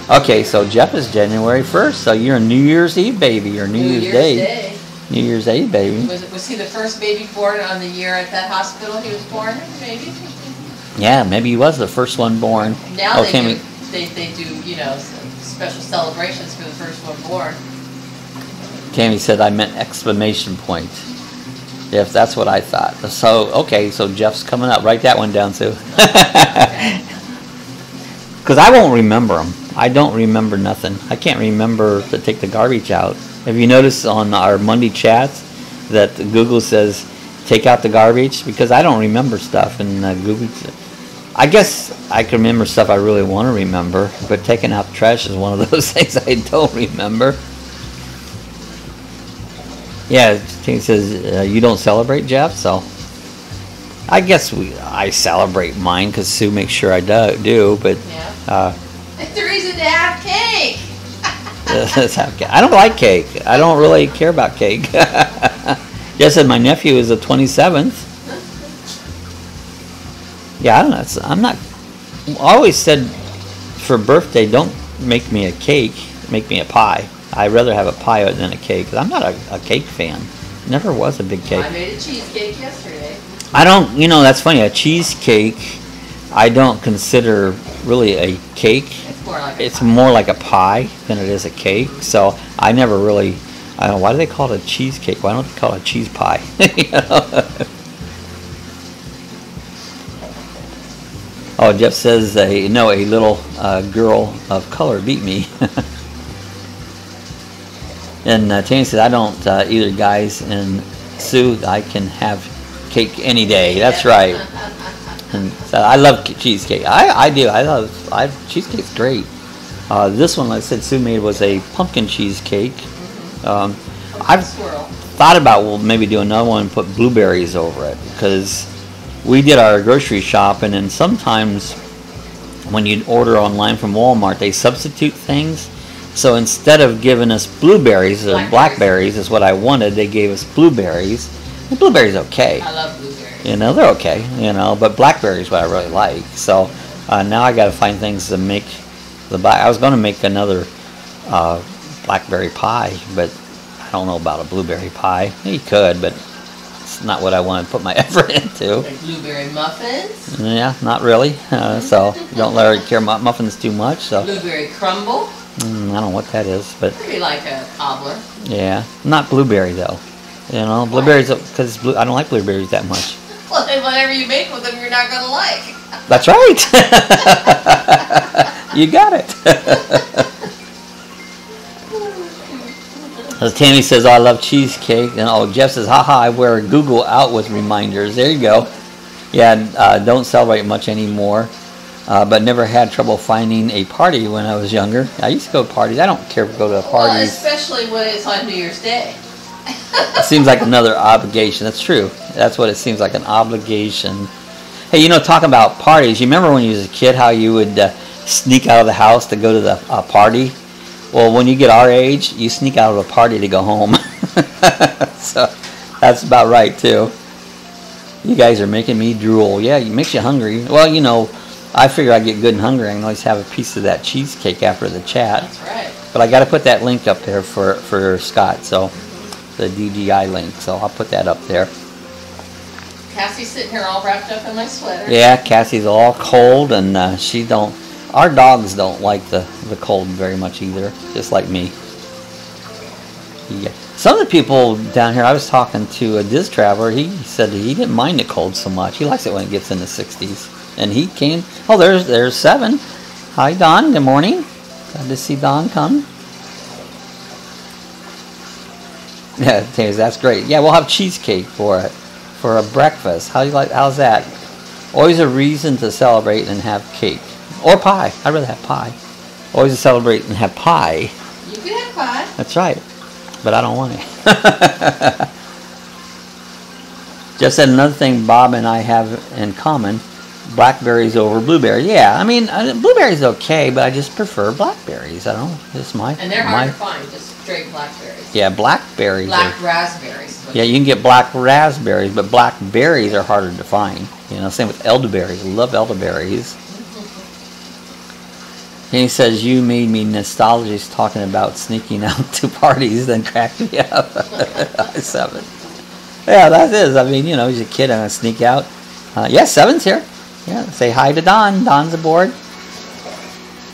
Okay, so Jeff is January 1st, so you're a New Year's Eve baby, or New Year's Day. New Year's Day baby. Was he the first baby born on the year at that hospital he was born, maybe? Yeah, maybe he was the first one born. Now they do, you know, special celebrations for the first one born. Tammy said I meant exclamation point. If that's what I thought. So, okay, so Jeff's coming up. Write that one down, Sue. Because I won't remember them. I don't remember nothing. I can't remember to take the garbage out. Have you noticed on our Monday chats that Google says take out the garbage? Because I don't remember stuff, and Google. I guess I can remember stuff I really want to remember, but taking out the trash is one of those things I don't remember. Yeah, Tina says you don't celebrate, Jeff, so I guess I celebrate mine because Sue makes sure I do. But yeah. It's the reason to have cake. Let's have cake. I don't like cake. I don't really care about cake. Yes, and my nephew is the 27th. Yeah, I don't know. I'm not. I always said for birthday, don't make me a cake. Make me a pie. I'd rather have a pie than a cake. 'Cause I'm not a cake fan. Never was a big cake. I made a cheesecake yesterday. I don't. You know, that's funny. A cheesecake, I don't consider really a cake. It's more like a pie. More like a pie than it is a cake. So I never really. I don't know, why do they call it a cheesecake? Why don't they call it a cheese pie? You know? Oh, Jeff says, a little girl of color beat me. And Tammy says, I don't either, guys. And Sue, I can have cake any day. That's right. And so I love cheesecake. I do. Cheesecake's great. This one, like I said, Sue made was a pumpkin cheesecake. I've thought about maybe do another one and put blueberries over it, because we did our grocery shopping, and sometimes when you order online from Walmart, they substitute things. So instead of giving us blueberries or blackberries is what I wanted, they gave us blueberries. And blueberries okay. I love blueberries. You know, they're okay. You know, but blackberries is what I really like. So now I got to find things to make the black. I was going to make another blackberry pie, but I don't know about a blueberry pie. You could, but it's not what I want to put my effort into. Like blueberry muffins? Yeah, not really. So don't let her care about muffins too much. So blueberry crumble? I don't know what that is, but Maybe like a cobbler. Yeah, not blueberry though. You know, blueberries because I don't like blueberries that much. Well, then whatever you make with them, you're not gonna like. That's right. You got it. As Tammy says, oh, I love cheesecake. And oh, Jeff says, haha, I wear Google out with reminders. There you go. Yeah, don't celebrate much anymore. But never had trouble finding a party when I was younger. I used to go to parties. I don't care to go to parties. Well, especially when it's on New Year's Day. It seems like another obligation. That's true. That's what it seems like, an obligation. Hey, you know, talking about parties, you remember when you was a kid how you would sneak out of the house to go to the party? Well, when you get our age, you sneak out of a party to go home. So that's about right, too. You guys are making me drool. Yeah, it makes you hungry. Well, you know, I figure I get good and hungry. I can always have a piece of that cheesecake after the chat. That's right. But I got to put that link up there for Scott, so the DGI link. So I'll put that up there. Cassie's sitting here all wrapped up in my sweater. Yeah, Cassie's all cold, and she don't. Our dogs don't like the cold very much either, just like me. Yeah. Some of the people down here, I was talking to a Diz Traveler. He said he didn't mind the cold so much. He likes it when it gets in the 60s. And he came. Oh, there's Seven. Hi, Don. Good morning. Glad to see Don come. Yeah, that's great. Yeah, we'll have cheesecake for it for a breakfast. How's that? Always a reason to celebrate and have cake or pie. I'd rather have pie. Always to celebrate and have pie. You can have pie. That's right, but I don't want it. Just said another thing Bob and I have in common. Blackberries over blueberries. Yeah, I mean, blueberries okay, but I just prefer blackberries. I don't know. It's my... And they're hard to find, just straight blackberries. Yeah, blackberries. Black raspberries. Yeah, you can get black raspberries, but blackberries are harder to find. You know, same with elderberries. I love elderberries. And he says, you made me nostalgic talking about sneaking out to parties, then cracked me up. Seven. Yeah, that is. I mean, you know, he's a kid, I'm going to sneak out. Yeah, Seven's here. Yeah, say hi to Don. Don's aboard.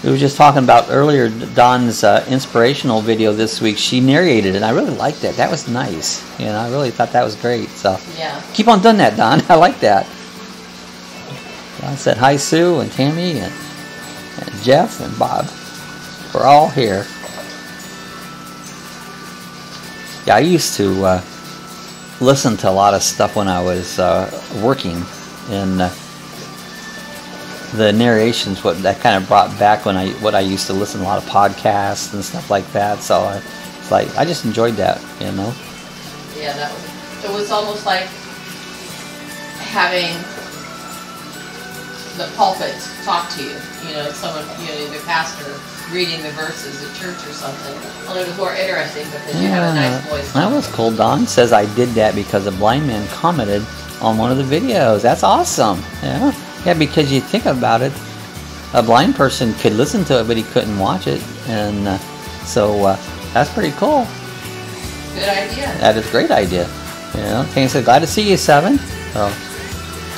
We were just talking about earlier Don's inspirational video this week. She narrated it, and I really liked that. That was nice. You know, I really thought that was great. So yeah, keep on doing that, Don. I like that. Don said hi, Sue and Tammy and Jeff and Bob. We're all here. Yeah, I used to listen to a lot of stuff when I was working, and the narrations, what that kind of brought back what I used to listen to a lot of podcasts and stuff like that. So it's like I just enjoyed that, you know. Yeah, it was almost like having the pulpit talk to you. You know, someone, you know, the pastor reading the verses at church or something. Well, it was more interesting because you have a nice voice. That was cool. Don says I did that because a blind man commented on one of the videos. That's awesome. Yeah. Yeah, because you think about it, a blind person could listen to it, but he couldn't watch it, and so that's pretty cool. Good idea. That is a great idea. You know, Tanya said, glad to see you, Seven. So,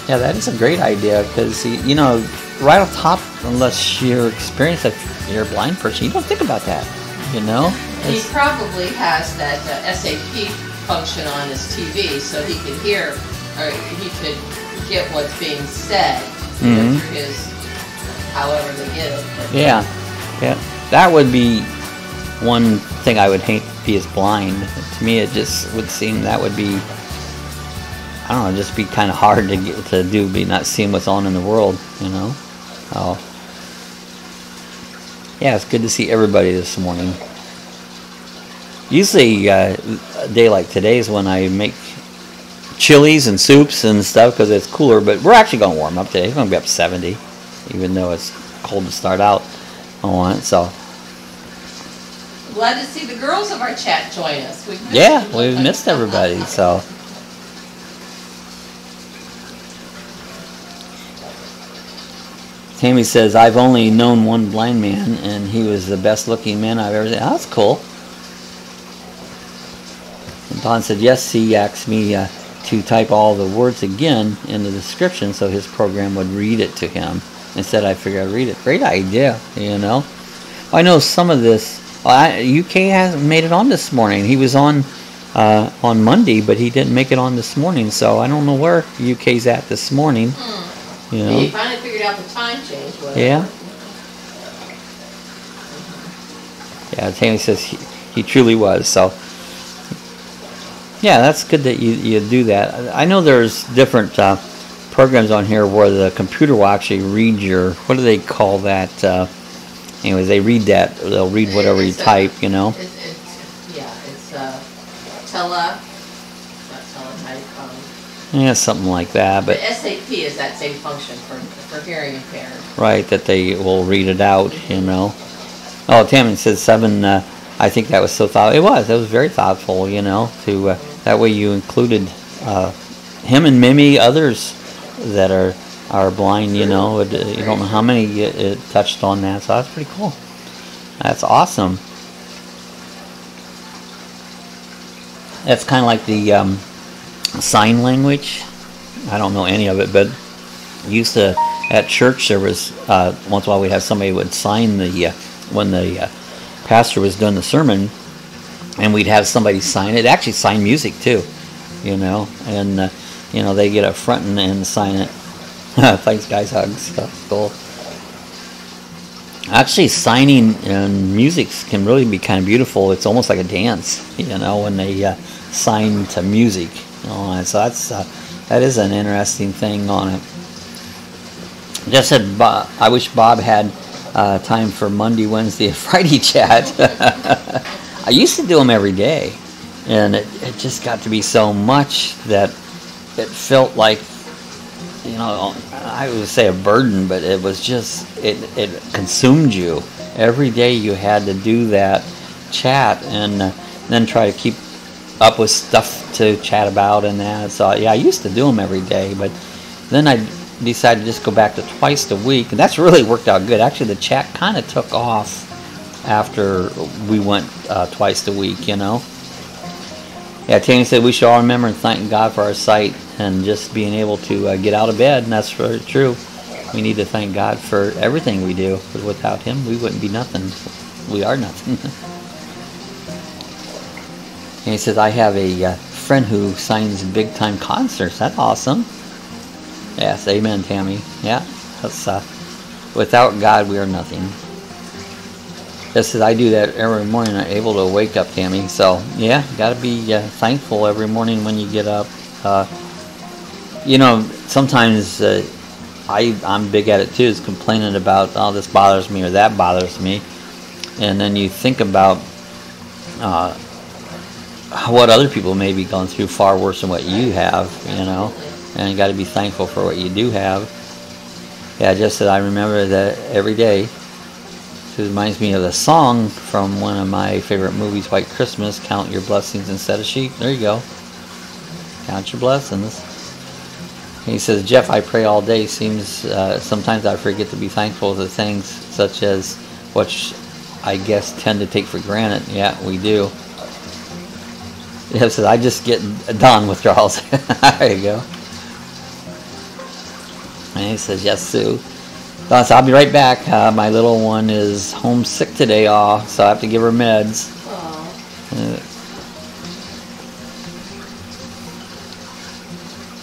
yeah, that is a great idea because, you know, right off top, unless you're experienced, if you're a blind person, you don't think about that, you know? And he probably has that SAP function on his TV so he could hear, or he could get what's being said through his, however they get it. Yeah, yeah. That would be one thing I would hate to be as blind. To me, it just would seem that would be, I don't know, just be kind of hard to get to do, be not seeing what's on in the world, you know. Oh, yeah, it's good to see everybody this morning. Usually, a day like today is when I make chilies and soups and stuff because it's cooler, but we're actually going to warm up today. It's going to be up 70, even though it's cold to start out on it. So glad to see the girls of our chat join us. We've missed everybody. So Tammy says, I've only known one blind man, and he was the best looking man I've ever seen. Oh, that's cool. And Don said, yes, he asked me to type all the words again in the description so his program would read it to him. Instead, I figured I'd read it. Great idea, you know. I know some of this. UK hasn't made it on this morning. He was on Monday, but he didn't make it on this morning. So I don't know where UK's at this morning. You know. He finally figured out the time change. Whatever. Yeah. Yeah, Tammy says He truly was. So, yeah, that's good that you do that. I know there's different programs on here where the computer will actually read your, what do they call that? Anyways, they read that. They'll read whatever you type, you know. It's not teletype. Yeah, something like that. But SAP is that same function for hearing impaired. Right, that they will read it out, you know. Oh, Tammy says 7. I think that was so thoughtful. It was very thoughtful, you know. To that way you included him and Mimi, others that are blind, you know. You don't know how many it touched on that, so that's pretty cool. That's awesome. That's kind of like the sign language. I don't know any of it, but used to at church there was once in a while we'd have somebody would sign the when the pastor was doing the sermon, and we'd have somebody sign it. Actually, sign music too, you know, and you know, they get up front and sign it. Thanks, guys. Hugs. That's cool. Actually, signing and music can really be kind of beautiful. It's almost like a dance, you know, when they sign to music. You know, so that is an interesting thing on it. Just said, I wish Bob had time for Monday, Wednesday, and Friday chat. I used to do them every day, and it just got to be so much that it felt like, you know, I would say a burden, but it was just, it consumed you. Every day you had to do that chat, and then try to keep up with stuff to chat about and that. So yeah, I used to do them every day, but then I decided to just go back to twice a week, and that's really worked out good. Actually, the chat kind of took off after we went twice a week, you know. Yeah, Tammy said we should all remember and thank God for our sight and just being able to get out of bed, and that's very true. We need to thank God for everything we do, because without Him we wouldn't be nothing. We are nothing. And he says, I have a friend who signs big time concerts. That's awesome. Yes, amen, Tammy. Yeah, that's without God we are nothing. Just as I do that every morning, I'm able to wake up, Tammy. So yeah, got to be thankful every morning when you get up. You know, sometimes I'm big at it too, is complaining about, oh, this bothers me or that bothers me, and then you think about what other people may be going through far worse than what you have, you know, and you got to be thankful for what you do have. Yeah, just that I remember that every day. It reminds me of the song from one of my favorite movies, White Christmas, count your blessings instead of sheep. There you go. Count your blessings. And he says, Jeff, I pray all day. Seems sometimes I forget to be thankful for things such as which I guess tend to take for granted. Yeah, we do. Yeah, says I just get done with Charles. There you go. And he says, yes, Sue. So I'll be right back. My little one is homesick today, so I have to give her meds.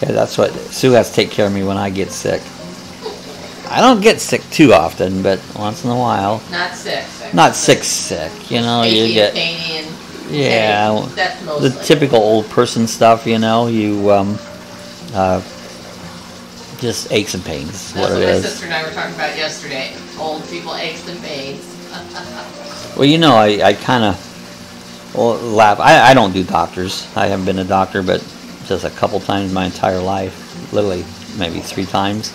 Yeah, that's what Sue has to take care of me when I get sick. I don't get sick too often, but once in a while. Not sick. Not sick. You know, you get. Yeah, the typical old person stuff. You know, you just aches and pains. That's what my sister and I were talking about yesterday. Old people aches and pains. Well, you know, I kind of laugh. I don't do doctors. I haven't been a doctor, but just a couple times my entire life, literally maybe 3 times.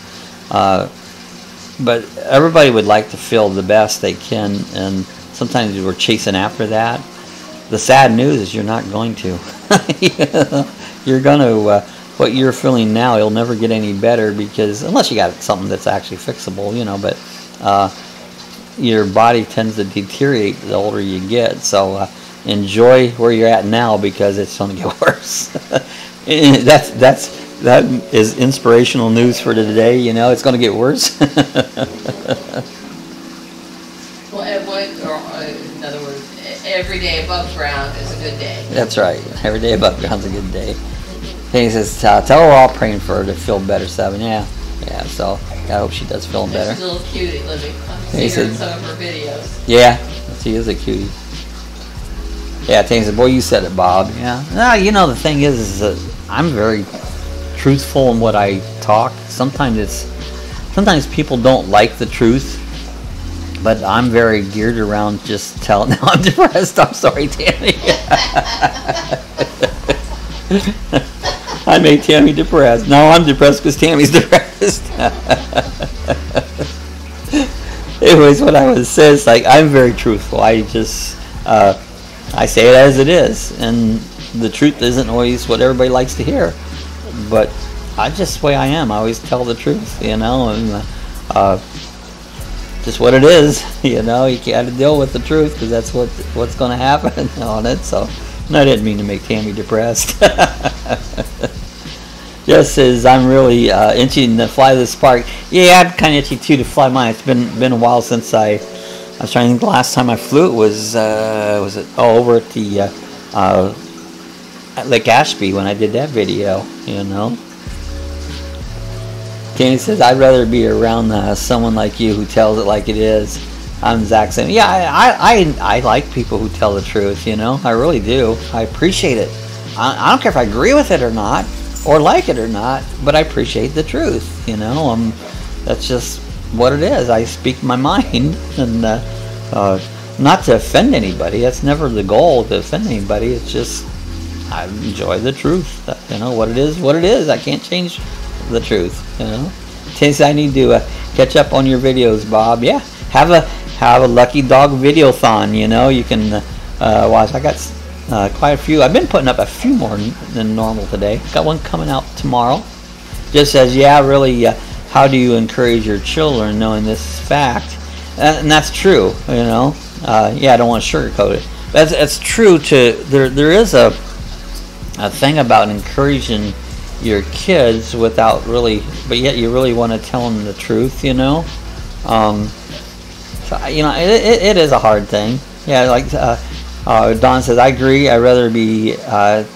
But everybody would like to feel the best they can, and sometimes we're chasing after that. The sad news is you're not going to. You're going to, what you're feeling now, you'll never get any better, because unless you got something that's actually fixable, you know, but your body tends to deteriorate the older you get. So enjoy where you're at now, because it's going to get worse. That is inspirational news for today. You know, it's going to get worse. Well, in other words, every day above ground is a good day. That's right. Every day above ground is a good day. He says, tell her we're all praying for her to feel better, 7. Yeah. So I hope she does feel better. She's a little cutie, Libby. I've seen her in some of her videos. Yeah, she is a cutie. Yeah, Tammy said, boy, you said it, Bob. Yeah. No, you know, the thing is that I'm very truthful in what I talk. Sometimes people don't like the truth, but I'm very geared around just telling them I'm depressed. I'm sorry, Tammy. I made Tammy depressed. No, I'm depressed because Tammy's depressed. Anyways, what I would say is, like, I'm very truthful. I just, I say it as it is, and the truth isn't always what everybody likes to hear, but I just the way I am. I always tell the truth, you know, and just what it is, you know. You got to deal with the truth because that's what's going to happen on it. So, and I didn't mean to make Tammy depressed. Just as I'm really itching to fly this park. Yeah, I'm kind of itchy too to fly mine. It's been a while since I was trying to think. The last time I flew it was it over at the at Lake Ashby when I did that video, you know. Tammy says, I'd rather be around someone like you who tells it like it is. I'm Zach saying, yeah, I like people who tell the truth, you know. I really do. I appreciate it. I don't care if I agree with it or not, or like it or not, but I appreciate the truth, you know. That's just what it is. I speak my mind, and not to offend anybody. That's never the goal, to offend anybody. It's just I enjoy the truth. You know, what it is, what it is. I can't change the truth, you know. Says I need to catch up on your videos, Bob. Yeah, have a Lucky Dog videothon. You know, you can watch. I got quite a few. I've been putting up a few more than normal today. Got one coming out tomorrow. Just says, yeah, really. How do you encourage your children knowing this fact? And that's true. You know. Yeah, I don't want to sugarcoat it. That's true. There is a thing about encouraging your kids without really, but yet you really want to tell them the truth, you know. So, you know, it is a hard thing. Yeah, like Don says, I agree. I'd rather be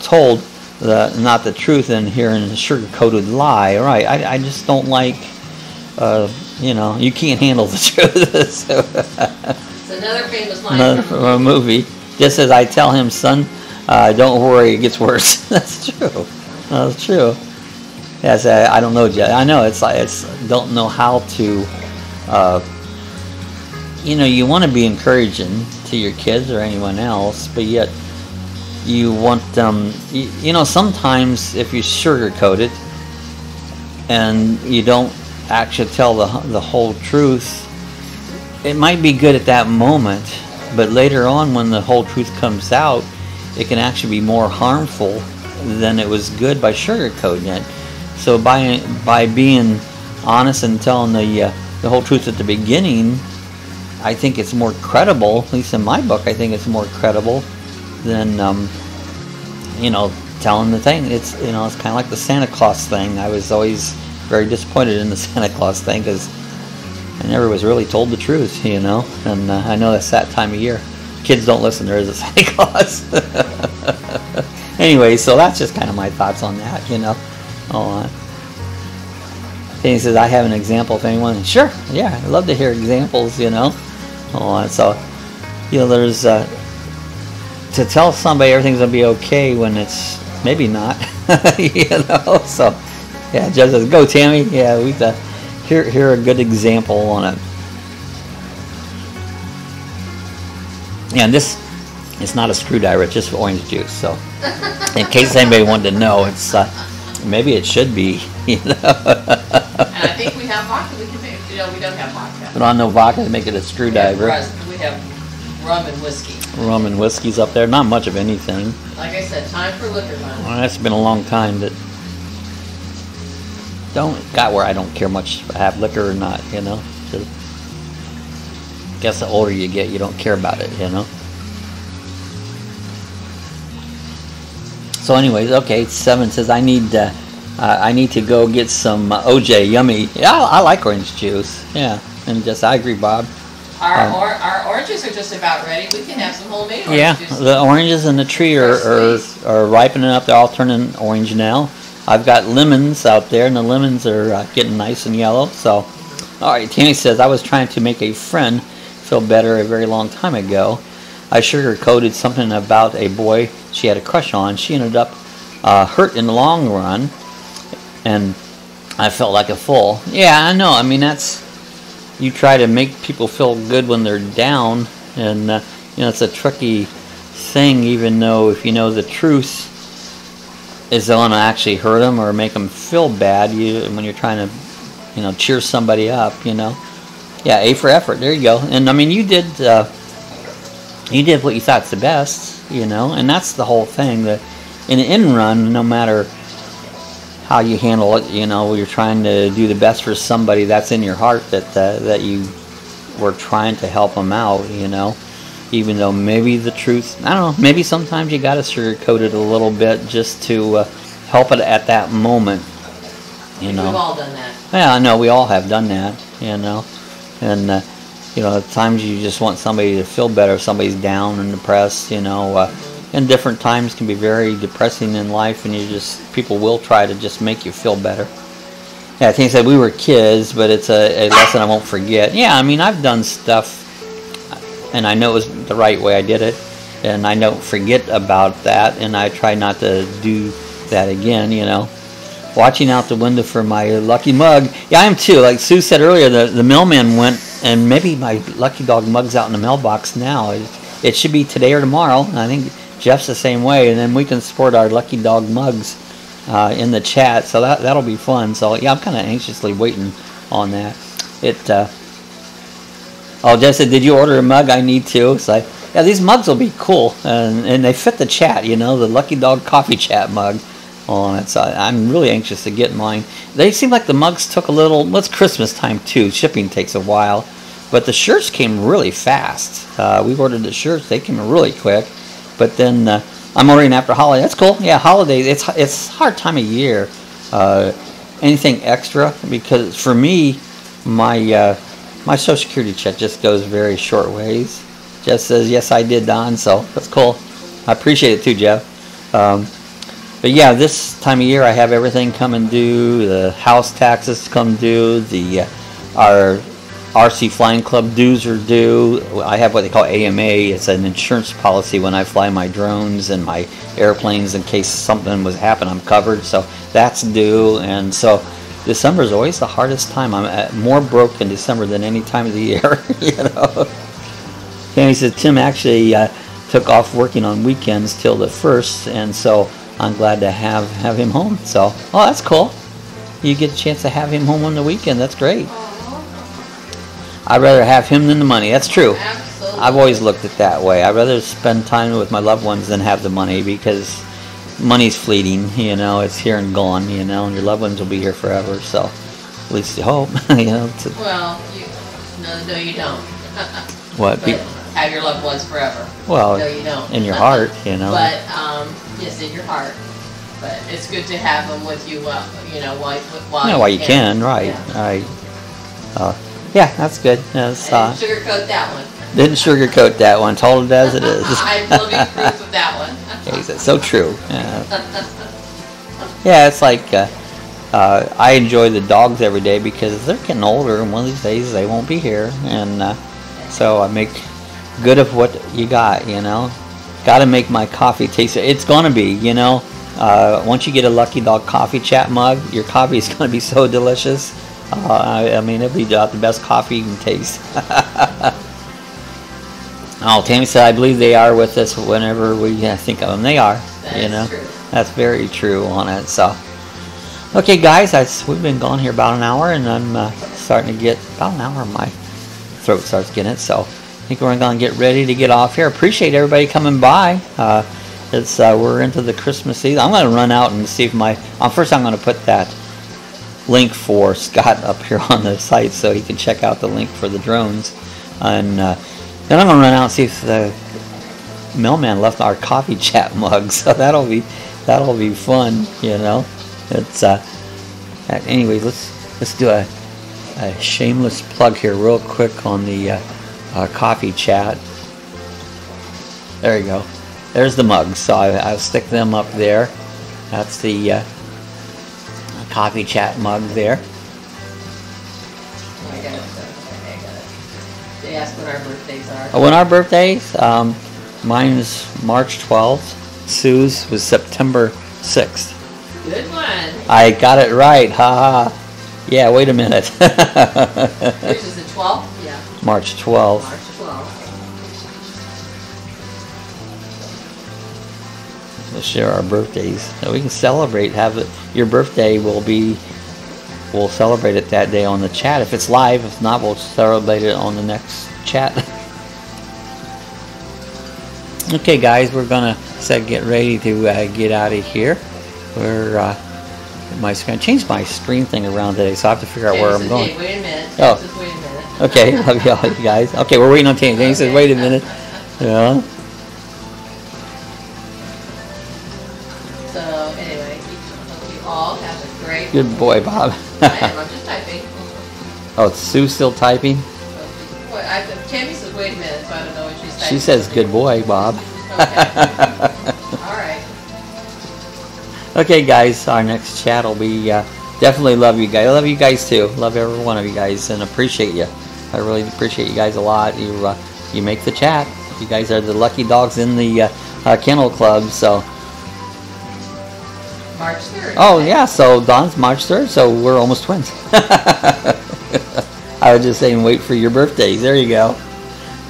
told not the truth than hearing a sugar-coated lie. Right? I just don't like, you know, you can't handle the truth. So, it's another famous line from a movie. Just as I tell him, son, don't worry, it gets worse. That's true. That's true. Yes, I don't know, Jed. I know it's don't know how to. You know, you want to be encouraging to your kids or anyone else, but yet you want them. You know, sometimes if you sugarcoat it and you don't actually tell the whole truth, it might be good at that moment, but later on, when the whole truth comes out, it can actually be more harmful than it was good by sugarcoating it. So by being honest and telling the whole truth at the beginning, I think it's more credible. At least in my book, I think it's more credible than you know, telling the thing. It's, you know, it's kind of like the Santa Claus thing. I was always very disappointed in the Santa Claus thing because I never was really told the truth, you know. And I know that's that time of year. Kids don't listen. There is a Santa Claus. Anyway, so that's just kind of my thoughts on that, you know. He says, I have an example if anyone. Sure, yeah, I'd love to hear examples, you know. So, you know, there's to tell somebody everything's gonna be okay when it's maybe not, you know. So, yeah, Judge says, go Tammy. Yeah, we hear a good example on it. Yeah, and this. It's not a screwdriver, it's just orange juice. So, in case anybody wanted to know, it's maybe it should be, you know. And I think we have vodka. We can make. You know, we don't have vodka. But on no vodka to make it a screwdriver. We have rum and whiskey. Rum and whiskey's up there. Not much of anything. Like I said, time for liquor month. Well, that's been a long time. That got where I don't care much if I have liquor or not, you know. Just, I guess the older you get, you don't care about it, you know. So anyways, okay, 7 says I need to go get some OJ. Yummy. Yeah, I like orange juice. Yeah, and just I agree, Bob. Our oranges are just about ready. We can have some homemade orange juice. Yeah, the oranges in the tree are ripening up. They're all turning orange now. I've got lemons out there, and the lemons are getting nice and yellow. So, all right, Tammy says I was trying to make a friend feel better a very long time ago. I sugar-coated something about a boy she had a crush on. She ended up hurt in the long run, and I felt like a fool. Yeah, I know. I mean, you try to make people feel good when they're down, and it's a tricky thing, even though if you know the truth is going to actually hurt them or make them feel bad, when you're trying to, cheer somebody up, Yeah, A for effort. There you go. And I mean, you did what you thought's the best, and that's the whole thing. That in the end run, no matter how you handle it, you're trying to do the best for somebody that's in your heart that you were trying to help them out, even though maybe the truth, I don't know, maybe sometimes you got to sugarcoat it a little bit just to help it at that moment, We've all done that. Yeah, I know, we all have done that, and at times you just want somebody to feel better if somebody's down and depressed, and different times can be very depressing in life, and people will try to just make you feel better. Yeah, I think I said we were kids, but it's a lesson I won't forget. Yeah, I mean, I've done stuff, and I know it was the right way I did it, and I don't forget about that, and I try not to do that again, Watching out the window for my lucky mug. Yeah, I am too. Like Sue said earlier, the mailman went, and maybe my Lucky Dog mug's out in the mailbox now. It should be today or tomorrow. I think Jeff's the same way, and then we can support our Lucky Dog mugs in the chat, so that'll be fun. So yeah, I'm kind of anxiously waiting on that. Jeff said, did you order a mug? I need to. So yeah, these mugs will be cool, and they fit the chat, the Lucky Dog coffee chat mug on it. So I'm really anxious to get mine. They seem like the mugs took a little. It's Christmas time too. Shipping takes a while, but the shirts came really fast. We ordered the shirts; they came really quick. But then I'm ordering after holiday. That's cool. Yeah, holidays. It's a hard time of year. Anything extra, because for me, my Social Security check just goes very short ways. Jeff says, yes, I did, Don. So that's cool. I appreciate it too, Jeff. But yeah, this time of year I have everything coming due. The house taxes come due. Our RC Flying Club dues are due. I have what they call AMA. It's an insurance policy when I fly my drones and my airplanes in case something was happen. I'm covered, so that's due. And so December is always the hardest time. I'm more broke in December than any time of the year. Tammy says Tim actually took off working on weekends till the 1st, and so I'm glad to have him home. So, that's cool. You get a chance to have him home on the weekend. That's great. I'd rather have him than the money. That's true. Absolutely. I've always looked at it that way. I'd rather spend time with my loved ones than have the money, because money's fleeting. It's here and gone. And your loved ones will be here forever. So, at least you hope. Well, no, you don't. What? But have your loved ones forever. Well, no, you don't. In your heart, But yes, in your heart. But it's good to have them with you. While you can. Right. Yeah. Right. Yeah, that's good. That's, sugarcoat that one. Didn't sugarcoat that one. Told it as it is. I'm living proof of that one. Okay, that's so true. Yeah, it's like I enjoy the dogs every day because they're getting older, and one of these days they won't be here, and so I make good of what you got. Got to make my coffee taste. It's gonna be, once you get a Lucky Dog coffee chat mug, your coffee is gonna be so delicious. I mean, it'll be the best coffee you can taste. Tammy said, I believe they are with us whenever we think of them. They are. That's true. That's very true on it. So, okay, guys, we've been gone here about an hour, and I'm starting to get about an hour. My throat starts getting it. So, I think we're going to get ready to get off here. Appreciate everybody coming by. We're into the Christmas season. I'm going to run out and see if first I'm going to put that link for Scott up here on the site so he can check out the link for the drones, and then I'm gonna run out and see if the mailman left our coffee chat mug. So that'll be fun. It's anyways, let's do a shameless plug here real quick on the coffee chat. There you go. There's the mugs. So I'll stick them up there. That's the coffee chat mug there. I got it. They asked when our birthdays are. When our birthdays? Mine's March 12th. Sue's was September 6th. Good one. I got it right. Ha ha. Yeah, wait a minute. Yours is the 12th? Yeah. March 12th. March 12th. We'll share our birthdays. So we can celebrate. Have it. Your birthday will be. We'll celebrate it that day on the chat if it's live. If not, we'll celebrate it on the next chat. Okay, guys, we're gonna get ready to get out of here. We're going to change my screen thing around today, so I have to figure out where I'm going. Hey, wait a minute. Oh. Just wait a minute. Okay, love you all, you guys. Okay, we're waiting on Tanny. Tanny says, wait a minute. Yeah. So, anyway, hope you all have a great... Good boy, Bob. I am. I'm just typing. Oh, is Sue still typing? Tammy says, wait a minute, so I don't know what she's typing. She says, good boy, Bob. Okay. All right. Okay, guys, our next chat will be definitely love you guys. I love you guys too. Love every one of you guys and appreciate you. I really appreciate you guys a lot. You make the chat. You guys are the lucky dogs in the kennel club. So March 3rd. oh yeah, so Dawn's March 3rd, so we're almost twins. I was just saying, wait for your birthdays. There you go.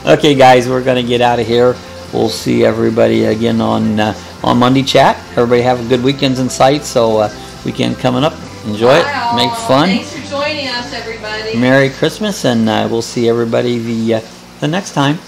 Okay, guys, we're gonna get out of here. We'll see everybody again on Monday chat. Everybody have a good weekends in sight. So weekend coming up. Enjoy it. Make fun. Thanks for joining us, everybody. Merry Christmas, and we'll see everybody the next time.